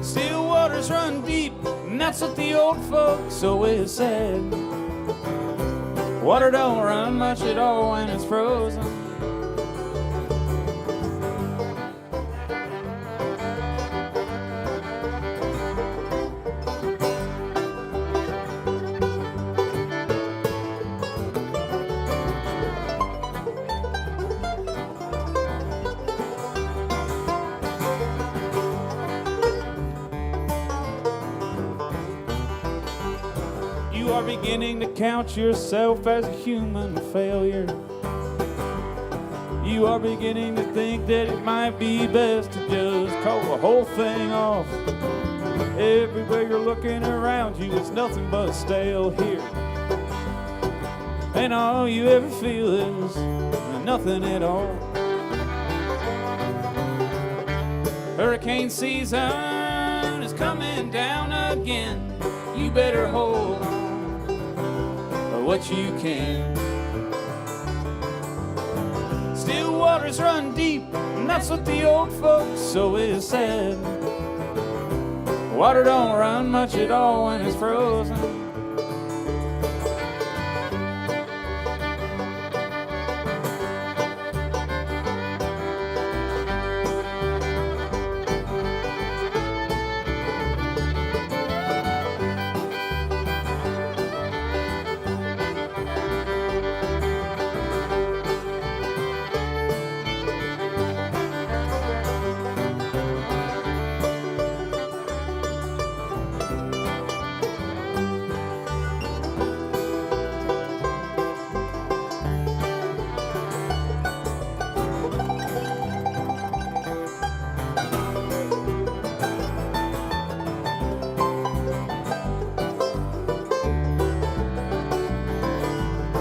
Still waters run deep, and that's what the old folks always said. Water don't run much at all when it's frozen. You are beginning to count yourself as a human failure. You are beginning to think that it might be best to just call the whole thing off. Everywhere you're looking around you, it's nothing but stale here. And all you ever feel is nothing at all. Hurricane season is coming down again. You better hold on what you can. Still waters run deep, and that's what the old folks always said. Water don't run much at all when it's frozen.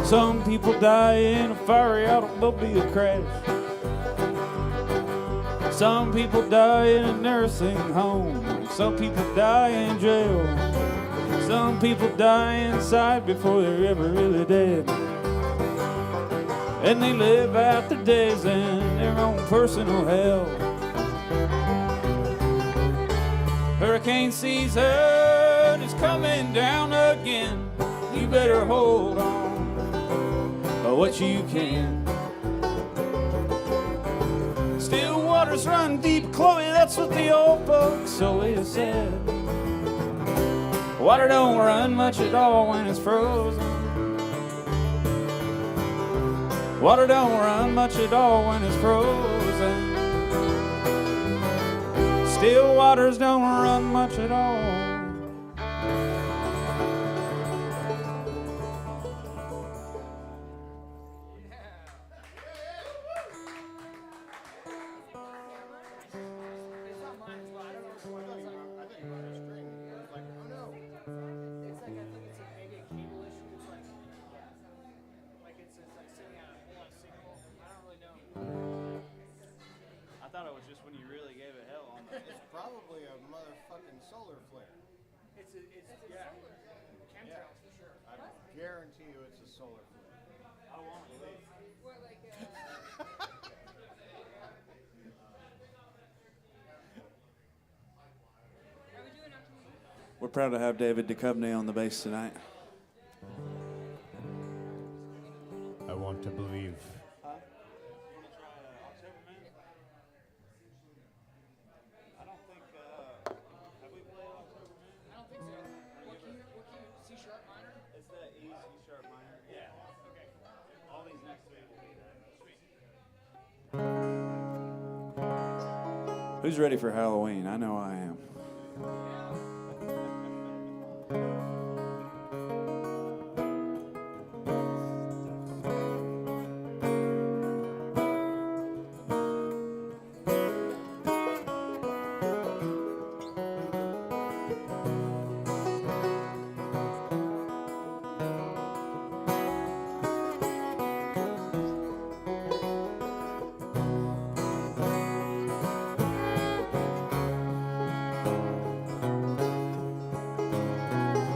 Some people die in a fiery automobile crash. Some people die in a nursing home. Some people die in jail. Some people die inside before they're ever really dead. And they live out their days in their own personal hell. Hurricane season is coming down again. You better hold on what you can. Still waters run deep, Chloe, that's what the old folks always said. Water don't run much at all when it's frozen. Water don't run much at all when it's frozen. Still waters don't run much at all. Probably a motherfucking solar flare. It's yeah. Chemtrails for sure. I guarantee you it's a solar flare. I don't want to believe. What, like, are we doing October? We're proud to have David Duchovny on the bass tonight. I want to believe. Who's ready for Halloween? I know I am.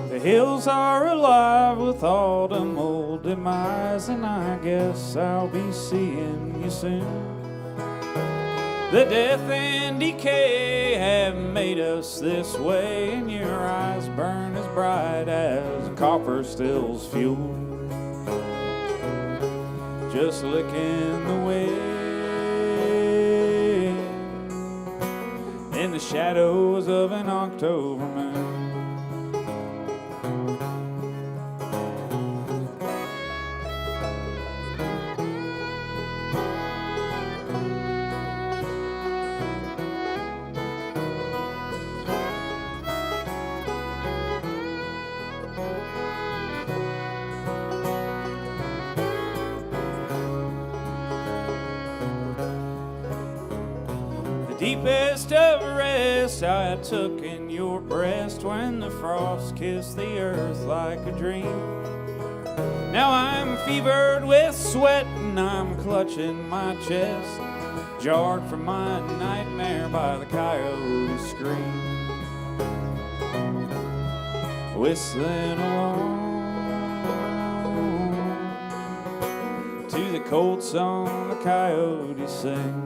The hills are alive with autumn old demise, and I guess I'll be seeing you soon. The death and decay have made us this way, and your eyes burn as bright as copper stills fuel. Just licking the wind in the shadows of an October moon. Deepest of rest I took in your breast when the frost kissed the earth like a dream. Now I'm fevered with sweat and I'm clutching my chest, jarred from my nightmare by the coyote scream, whistling along to the cold song the coyotes sing.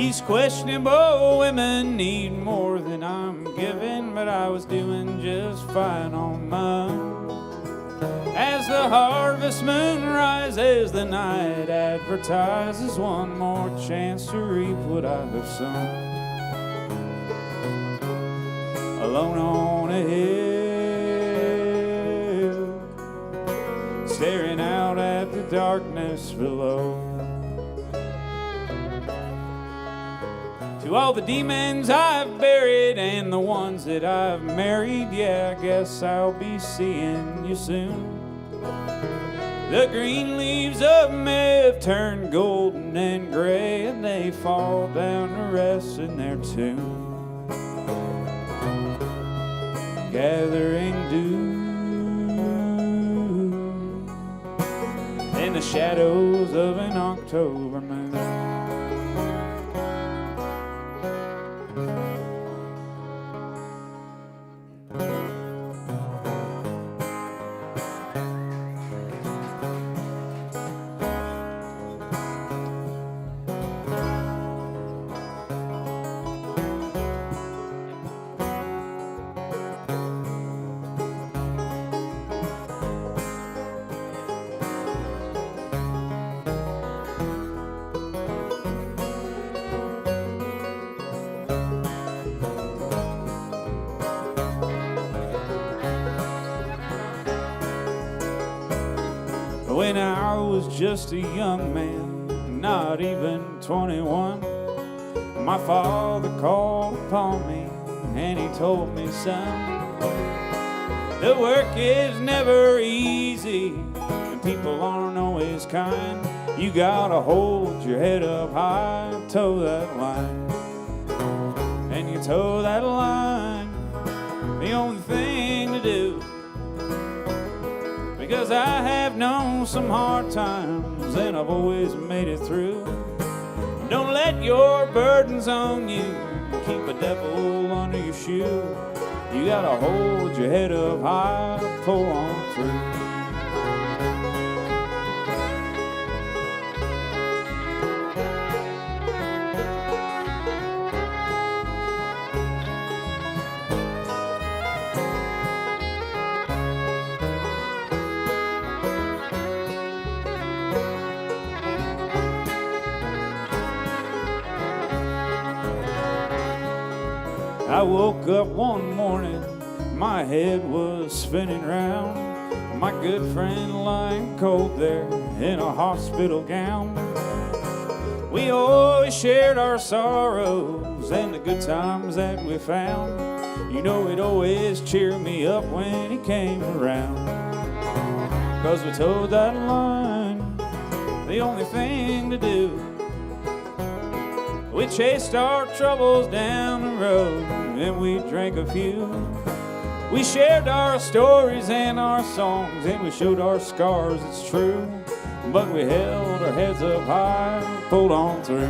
These questionable women need more than I'm giving, but I was doing just fine on mine. As the harvest moon rises, the night advertises one more chance to reap what I have sown. Alone on a hill, staring out at the darkness below. To all the demons I've buried and the ones that I've married, yeah, I guess I'll be seeing you soon. The green leaves of May have turned golden and gray, and they fall down to rest in their tomb. Gathering dew in the shadows of an October moon. When I was just a young man, not even 21, my father called upon me and he told me, son, the work is never easy and people aren't always kind. You gotta hold your head up high and toe that line. And you toe that line, the only thing to do. Because I have known some hard times and I've always made it through. Don't let your burdens on you keep a devil under your shoe. You gotta hold your head up high, pull on through. I woke up one morning, my head was spinning round. My good friend lying cold there in a hospital gown. We always shared our sorrows and the good times that we found. You know it always cheered me up when he came around. 'Cause we toed that line, the only thing to do. We chased our troubles down the road and we drank a few. We shared our stories and our songs and we showed our scars, it's true. But we held our heads up high and pulled on through.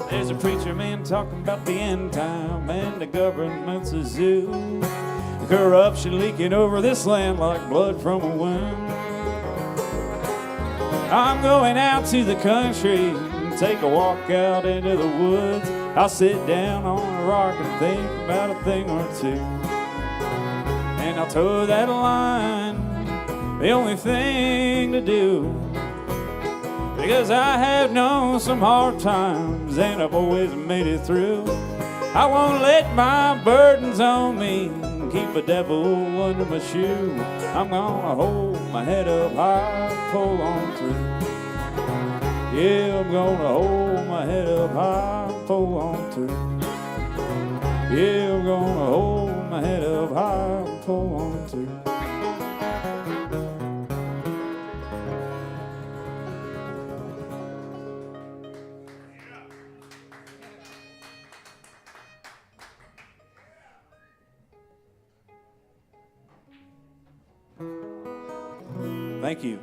There's a preacher man talking about the end time and the government's a zoo. Corruption leaking over this land like blood from a wound. I'm going out to the country and take a walk out into the woods. I'll sit down on a rock and think about a thing or two. And I'll toe that line, the only thing to do. Because I have known some hard times and I've always made it through. I won't let my burdens on me keep a devil under my shoe. I'm gonna hold my head up high, pull on through. Yeah, I'm gonna hold my head up high, pull on through. Yeah, I'm gonna hold my head up high, pull on through. Thank you.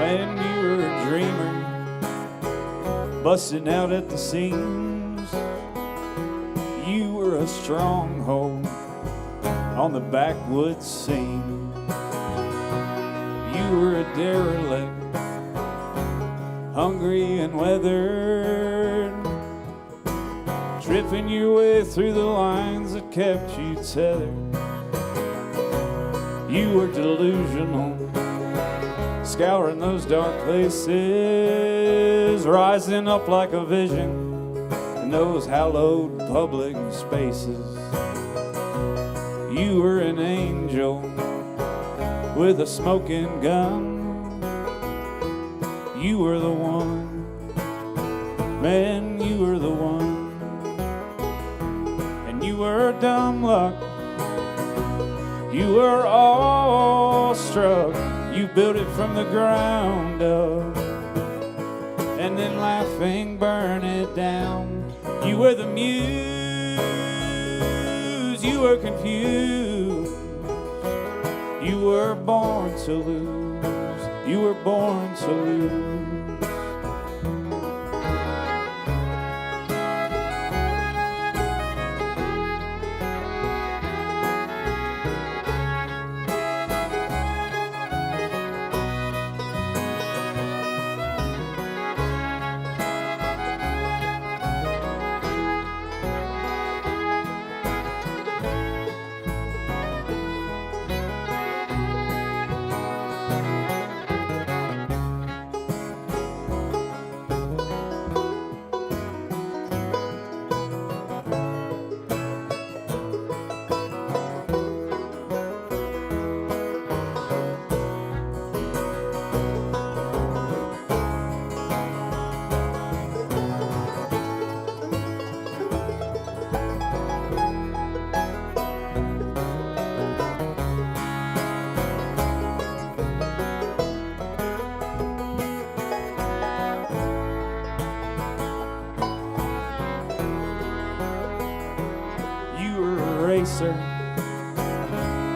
Man, you were a dreamer, busting out at the seams. You were a stronghold on the backwoods scene. You were a derelict, hungry and weathered, tripping your way through the lines that kept you tethered. You were delusional, scouring those dark places, rising up like a vision in those hallowed public spaces. You were an angel with a smoking gun. You were the one, man, you were the one. And you were dumb luck, you were awestruck. You built it from the ground up, and then laughing burn it down. You were the muse, you were confused. You were born to lose, you were born to lose.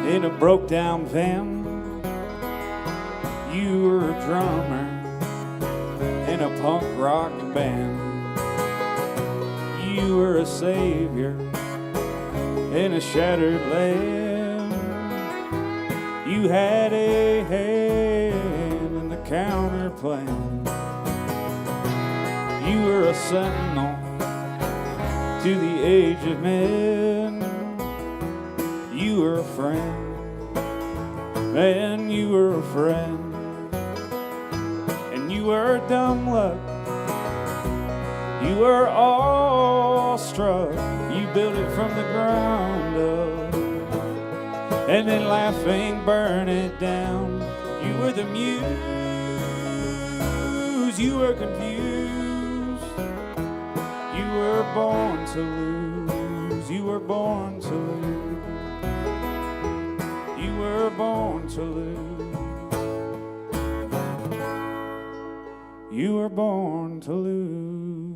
In a broke down van. You were a drummer in a punk rock band. You were a savior in a shattered land. You had a hand in the counterplan. You were a sentinel to the age of men. You were a friend, man, you were a friend. And you were dumb luck, you were awestruck. You built it from the ground up, and then laughing burn it down. You were the muse, you were confused. You were born to lose, you were born to lose. You were born to lose. You were born to lose.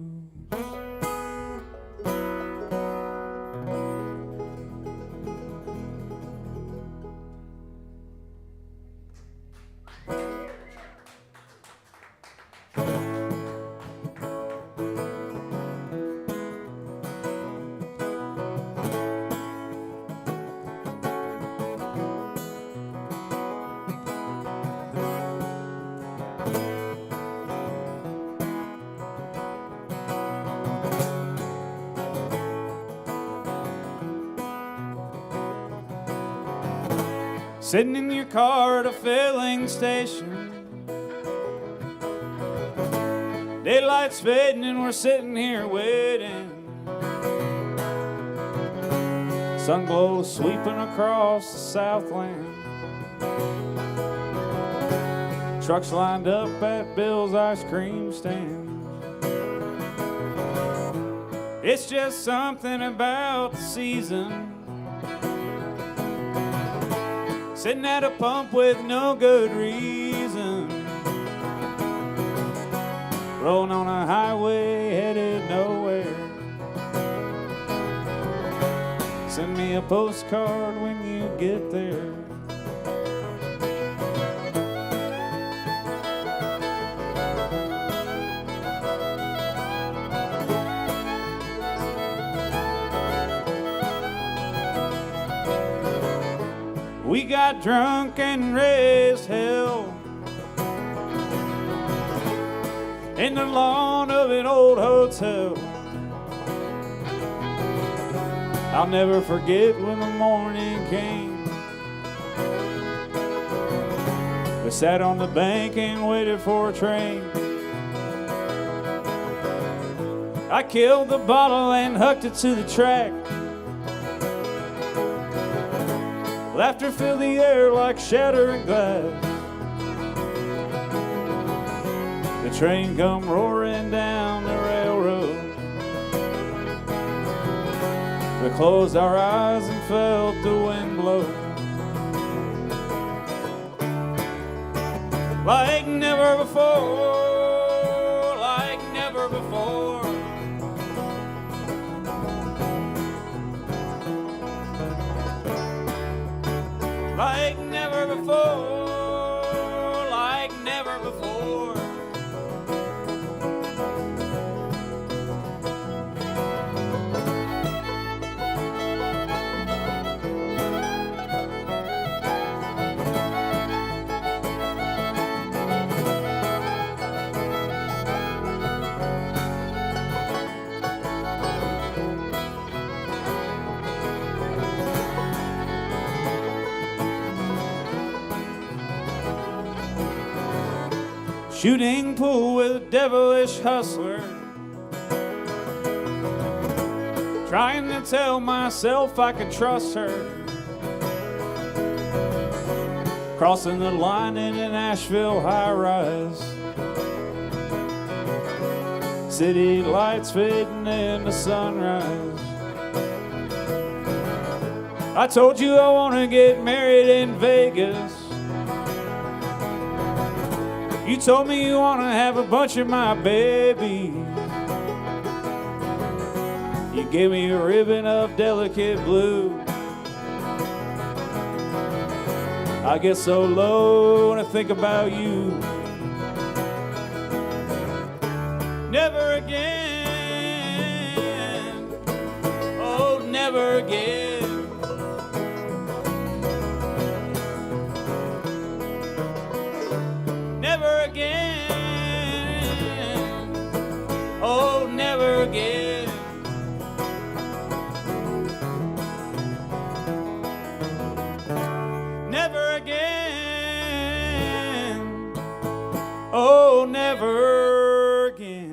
Sitting in your car at a filling station, daylight's fading and we're sitting here waiting. Sun glow sweeping across the southland. trucks lined up at Bill's ice cream stand. It's just something about the season, sitting at a pump with no good reason, rolling on a highway headed nowhere. Send me a postcard when you get there. We got drunk and raised hell in the lawn of an old hotel. I'll never forget when the morning came. We sat on the bank and waited for a train. I killed the bottle and hooked it to the track. Laughter filled the air like shattering glass. The train come roaring down the railroad. We closed our eyes and felt the wind blow. Like never before, like never before. Like never before, like never before. Shooting pool with a devilish hustler, trying to tell myself I could trust her. Crossing the line in an Asheville high-rise, city lights fading in the sunrise. I told you I want to get married in Vegas. You told me you want to have a bunch of my babies. You gave me a ribbon of delicate blue. I get so low when I think about you. Never again, oh, never again. Never again, oh, never again. Never again, oh, never again.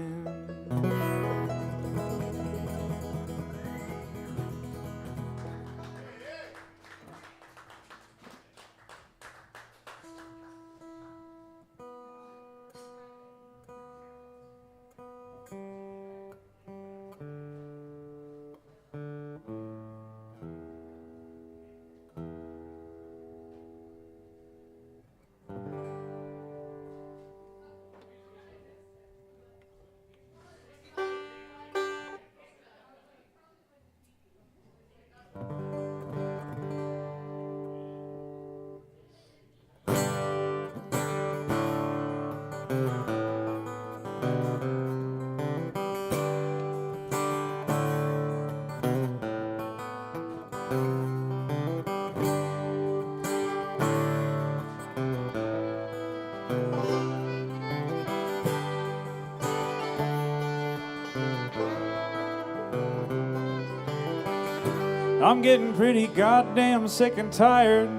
I'm getting pretty goddamn sick and tired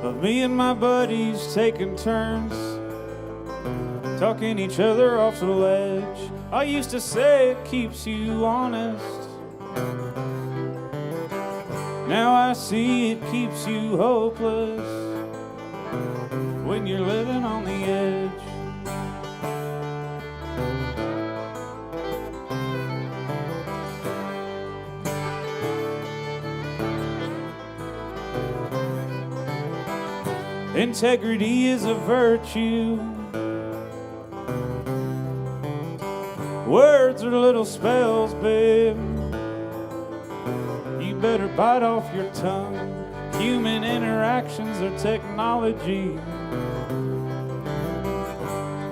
of me and my buddies taking turns, talking each other off the ledge. I used to say it keeps you honest. Now I see it keeps you hopeless. when you're living on the edge. Integrity is a virtue. Words are little spells, babe. You better bite off your tongue. Human interactions are technology.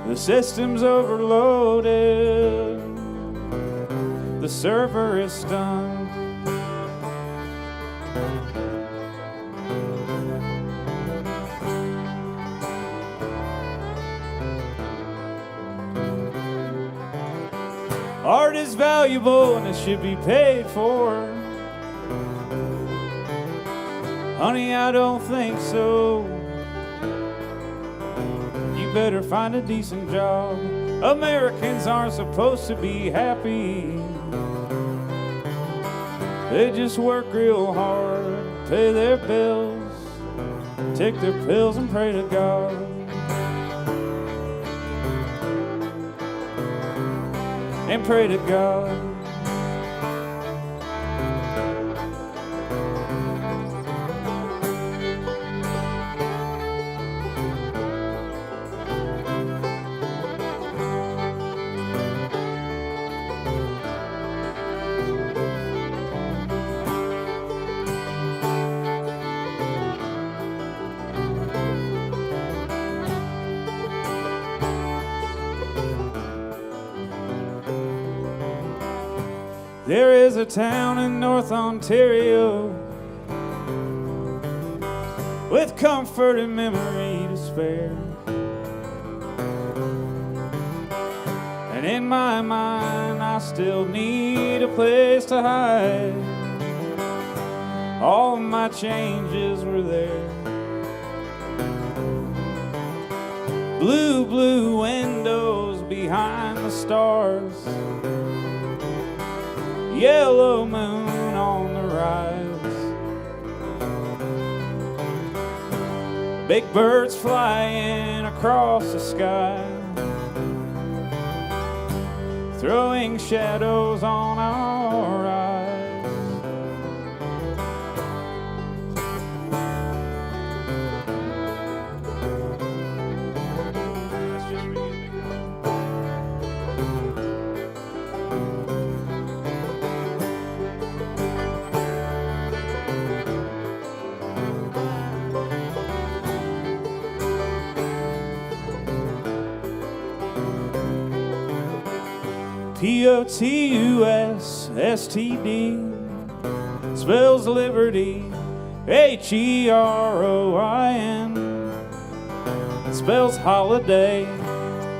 The system's overloaded. The server is stunned. Art is valuable and it should be paid for. Honey, I don't think so. You better find a decent job. Americans aren't supposed to be happy. They just work real hard, pay their bills, take their pills and pray to God. And pray to God. There is a town in North Ontario with comfort and memory to spare. And in my mind, I still need a place to hide. All of my changes were there. Blue, blue windows behind the stars. Yellow moon on the rise. Big birds flying across the sky, throwing shadows on our eyes. POTUSSTD spells liberty, HEROIN. It spells holiday,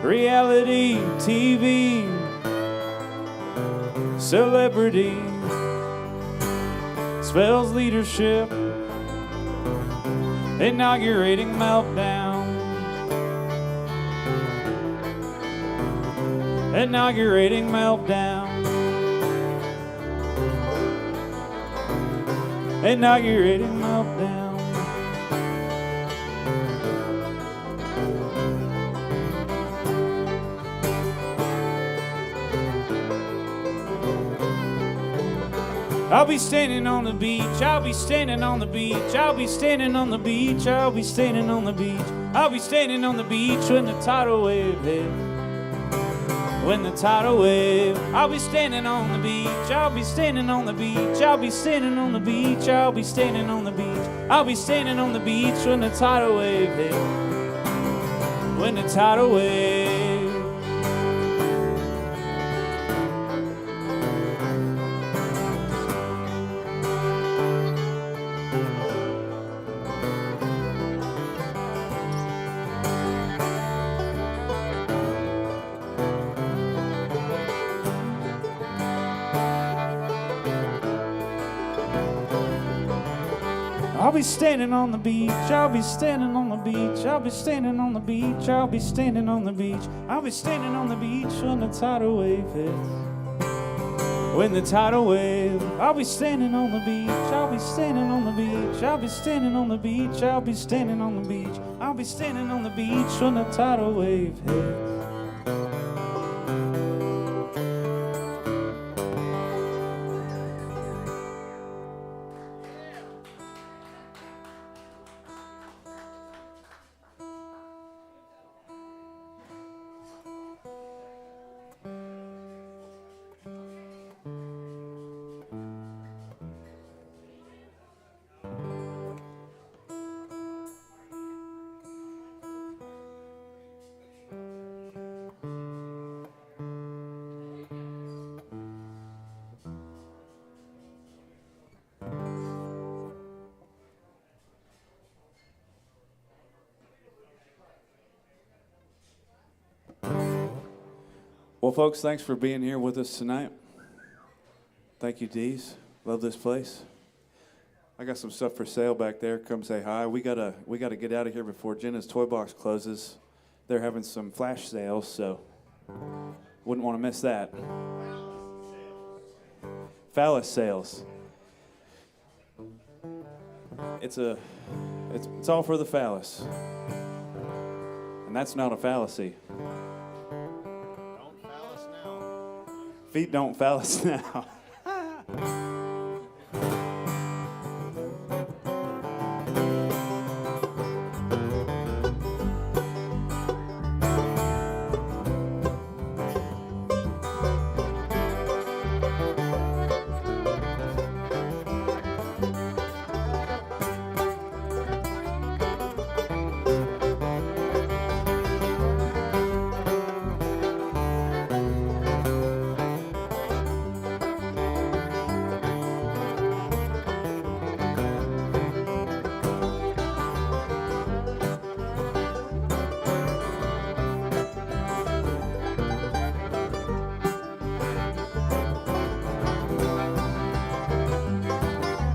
reality TV, celebrity. Spells leadership, inaugurating meltdown. Inaugurating meltdown. Inaugurating meltdown. I'll be standing on the beach, I'll be standing on the beach, I'll be standing on the beach, I'll be standing on the beach, I'll be standing on the beach when the tidal wave hits. When the tidal wave, I'll be standing on the beach, I'll be standing on the beach, I'll be standing on the beach, I'll be standing on the beach, I'll be standing on the beach when the tidal wave hits. When the tidal wave. I'll be standing on the beach, I'll be standing on the beach, I'll be standing on the beach, I'll be standing on the beach, I'll be standing on the beach when the tidal wave hits. when the tidal wave. I'll be standing on the beach, I'll be standing on the beach, I'll be standing on the beach, I'll be standing on the beach, I'll be standing on the beach when the tidal wave hits. Well, folks, thanks for being here with us tonight. Thank you, Dees. Love this place. I got some stuff for sale back there. Come say hi. We gotta get out of here before Jenna's Toy Box closes. They're having some flash sales, so wouldn't want to miss that. Phallus sales. It's all for the phallus, and that's not a fallacy. Feet don't phallus now.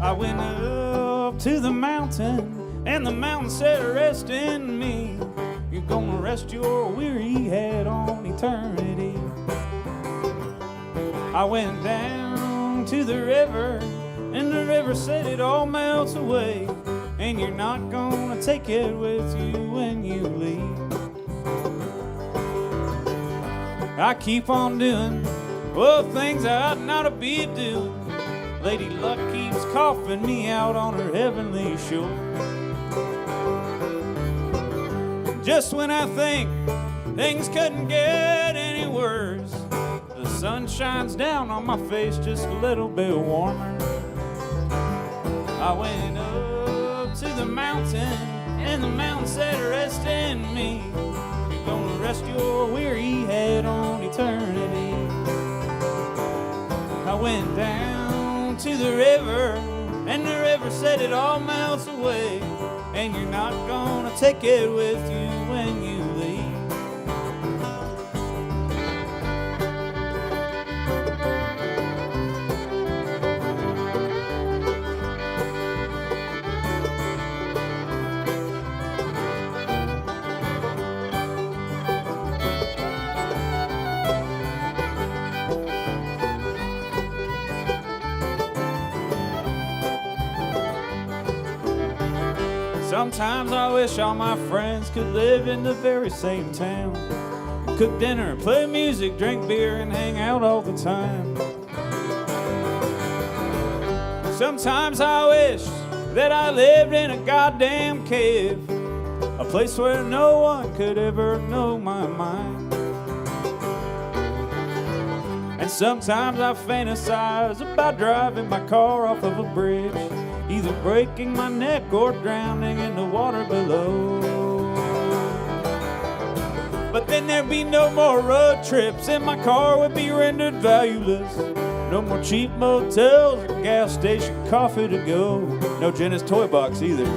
I went up to the mountain, and the mountain said, rest in me. You're gonna rest your weary head on eternity. I went down to the river, and the river said it all melts away, and you're not gonna take it with you when you leave. I keep on doing, well, things I ought not to be doing. Lady Luck keeps coughing me out on her heavenly shore. Just when I think things couldn't get any worse, the sun shines down on my face just a little bit warmer. I went up to the mountain, and the mountain said, rest in me. You're gonna rest your weary head on eternity. I went down to the river, and the river said it all melts away, and you're not gonna take it with you when you leave. Sometimes I wish all my friends could live in the very same town, cook dinner, play music, drink beer, and hang out all the time. Sometimes I wish that I lived in a goddamn cave, a place where no one could ever know my mind. And sometimes I fantasize about driving my car off of a bridge, either breaking my neck or drowning in the water below. But then there'd be no more road trips, and my car would be rendered valueless. No more cheap motels or gas station coffee to go. No Jenna's Toy Box either.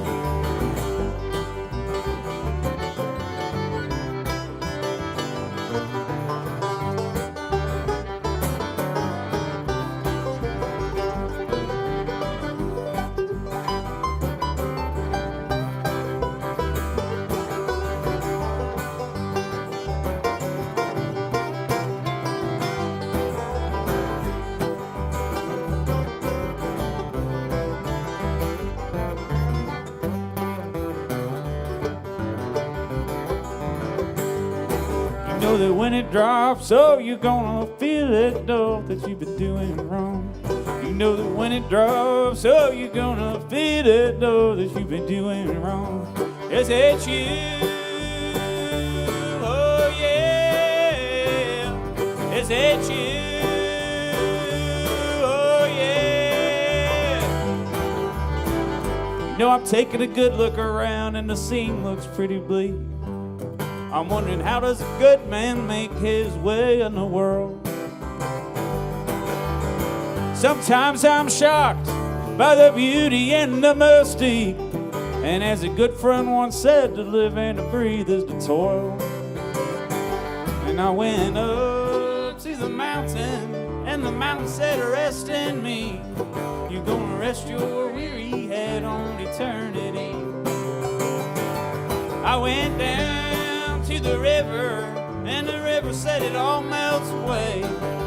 know that when it drops, oh, you're gonna feel it, though, that you've been doing wrong. You know that when it drops, oh, you're gonna feel it, though, that you've been doing wrong. Is it you? Oh, yeah. Is it you? Oh, yeah. You know, I'm taking a good look around and the scene looks pretty bleak. I'm wondering, how does a good man make his way in the world? Sometimes I'm shocked by the beauty and the mystique. And as a good friend once said, to live and to breathe is to toil. And I went up to the mountain, and the mountain said, rest in me. You're gonna rest your weary head on eternity. I went down to the river, and the river said it all melts away.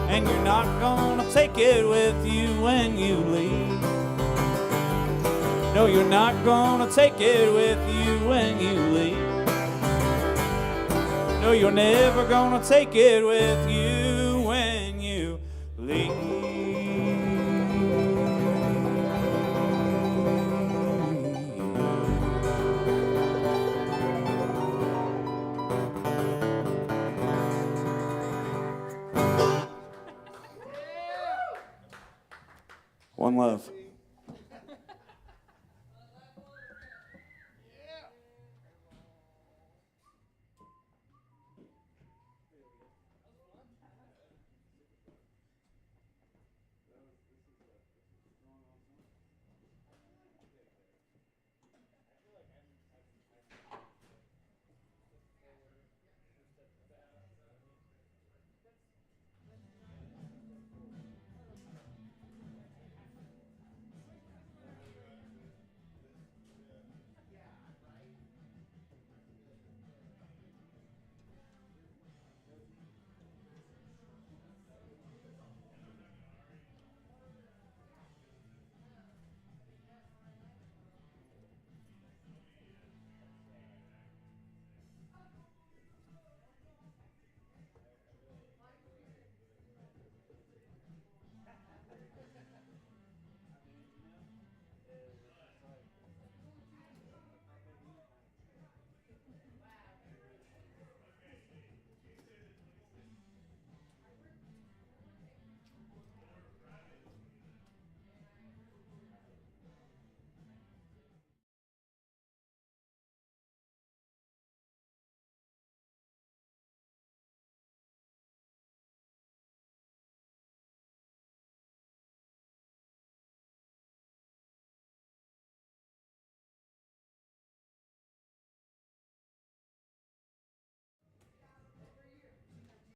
And you're not gonna take it with you when you leave. No, you're not gonna take it with you when you leave. No, you're never gonna take it with you when you leave. One love.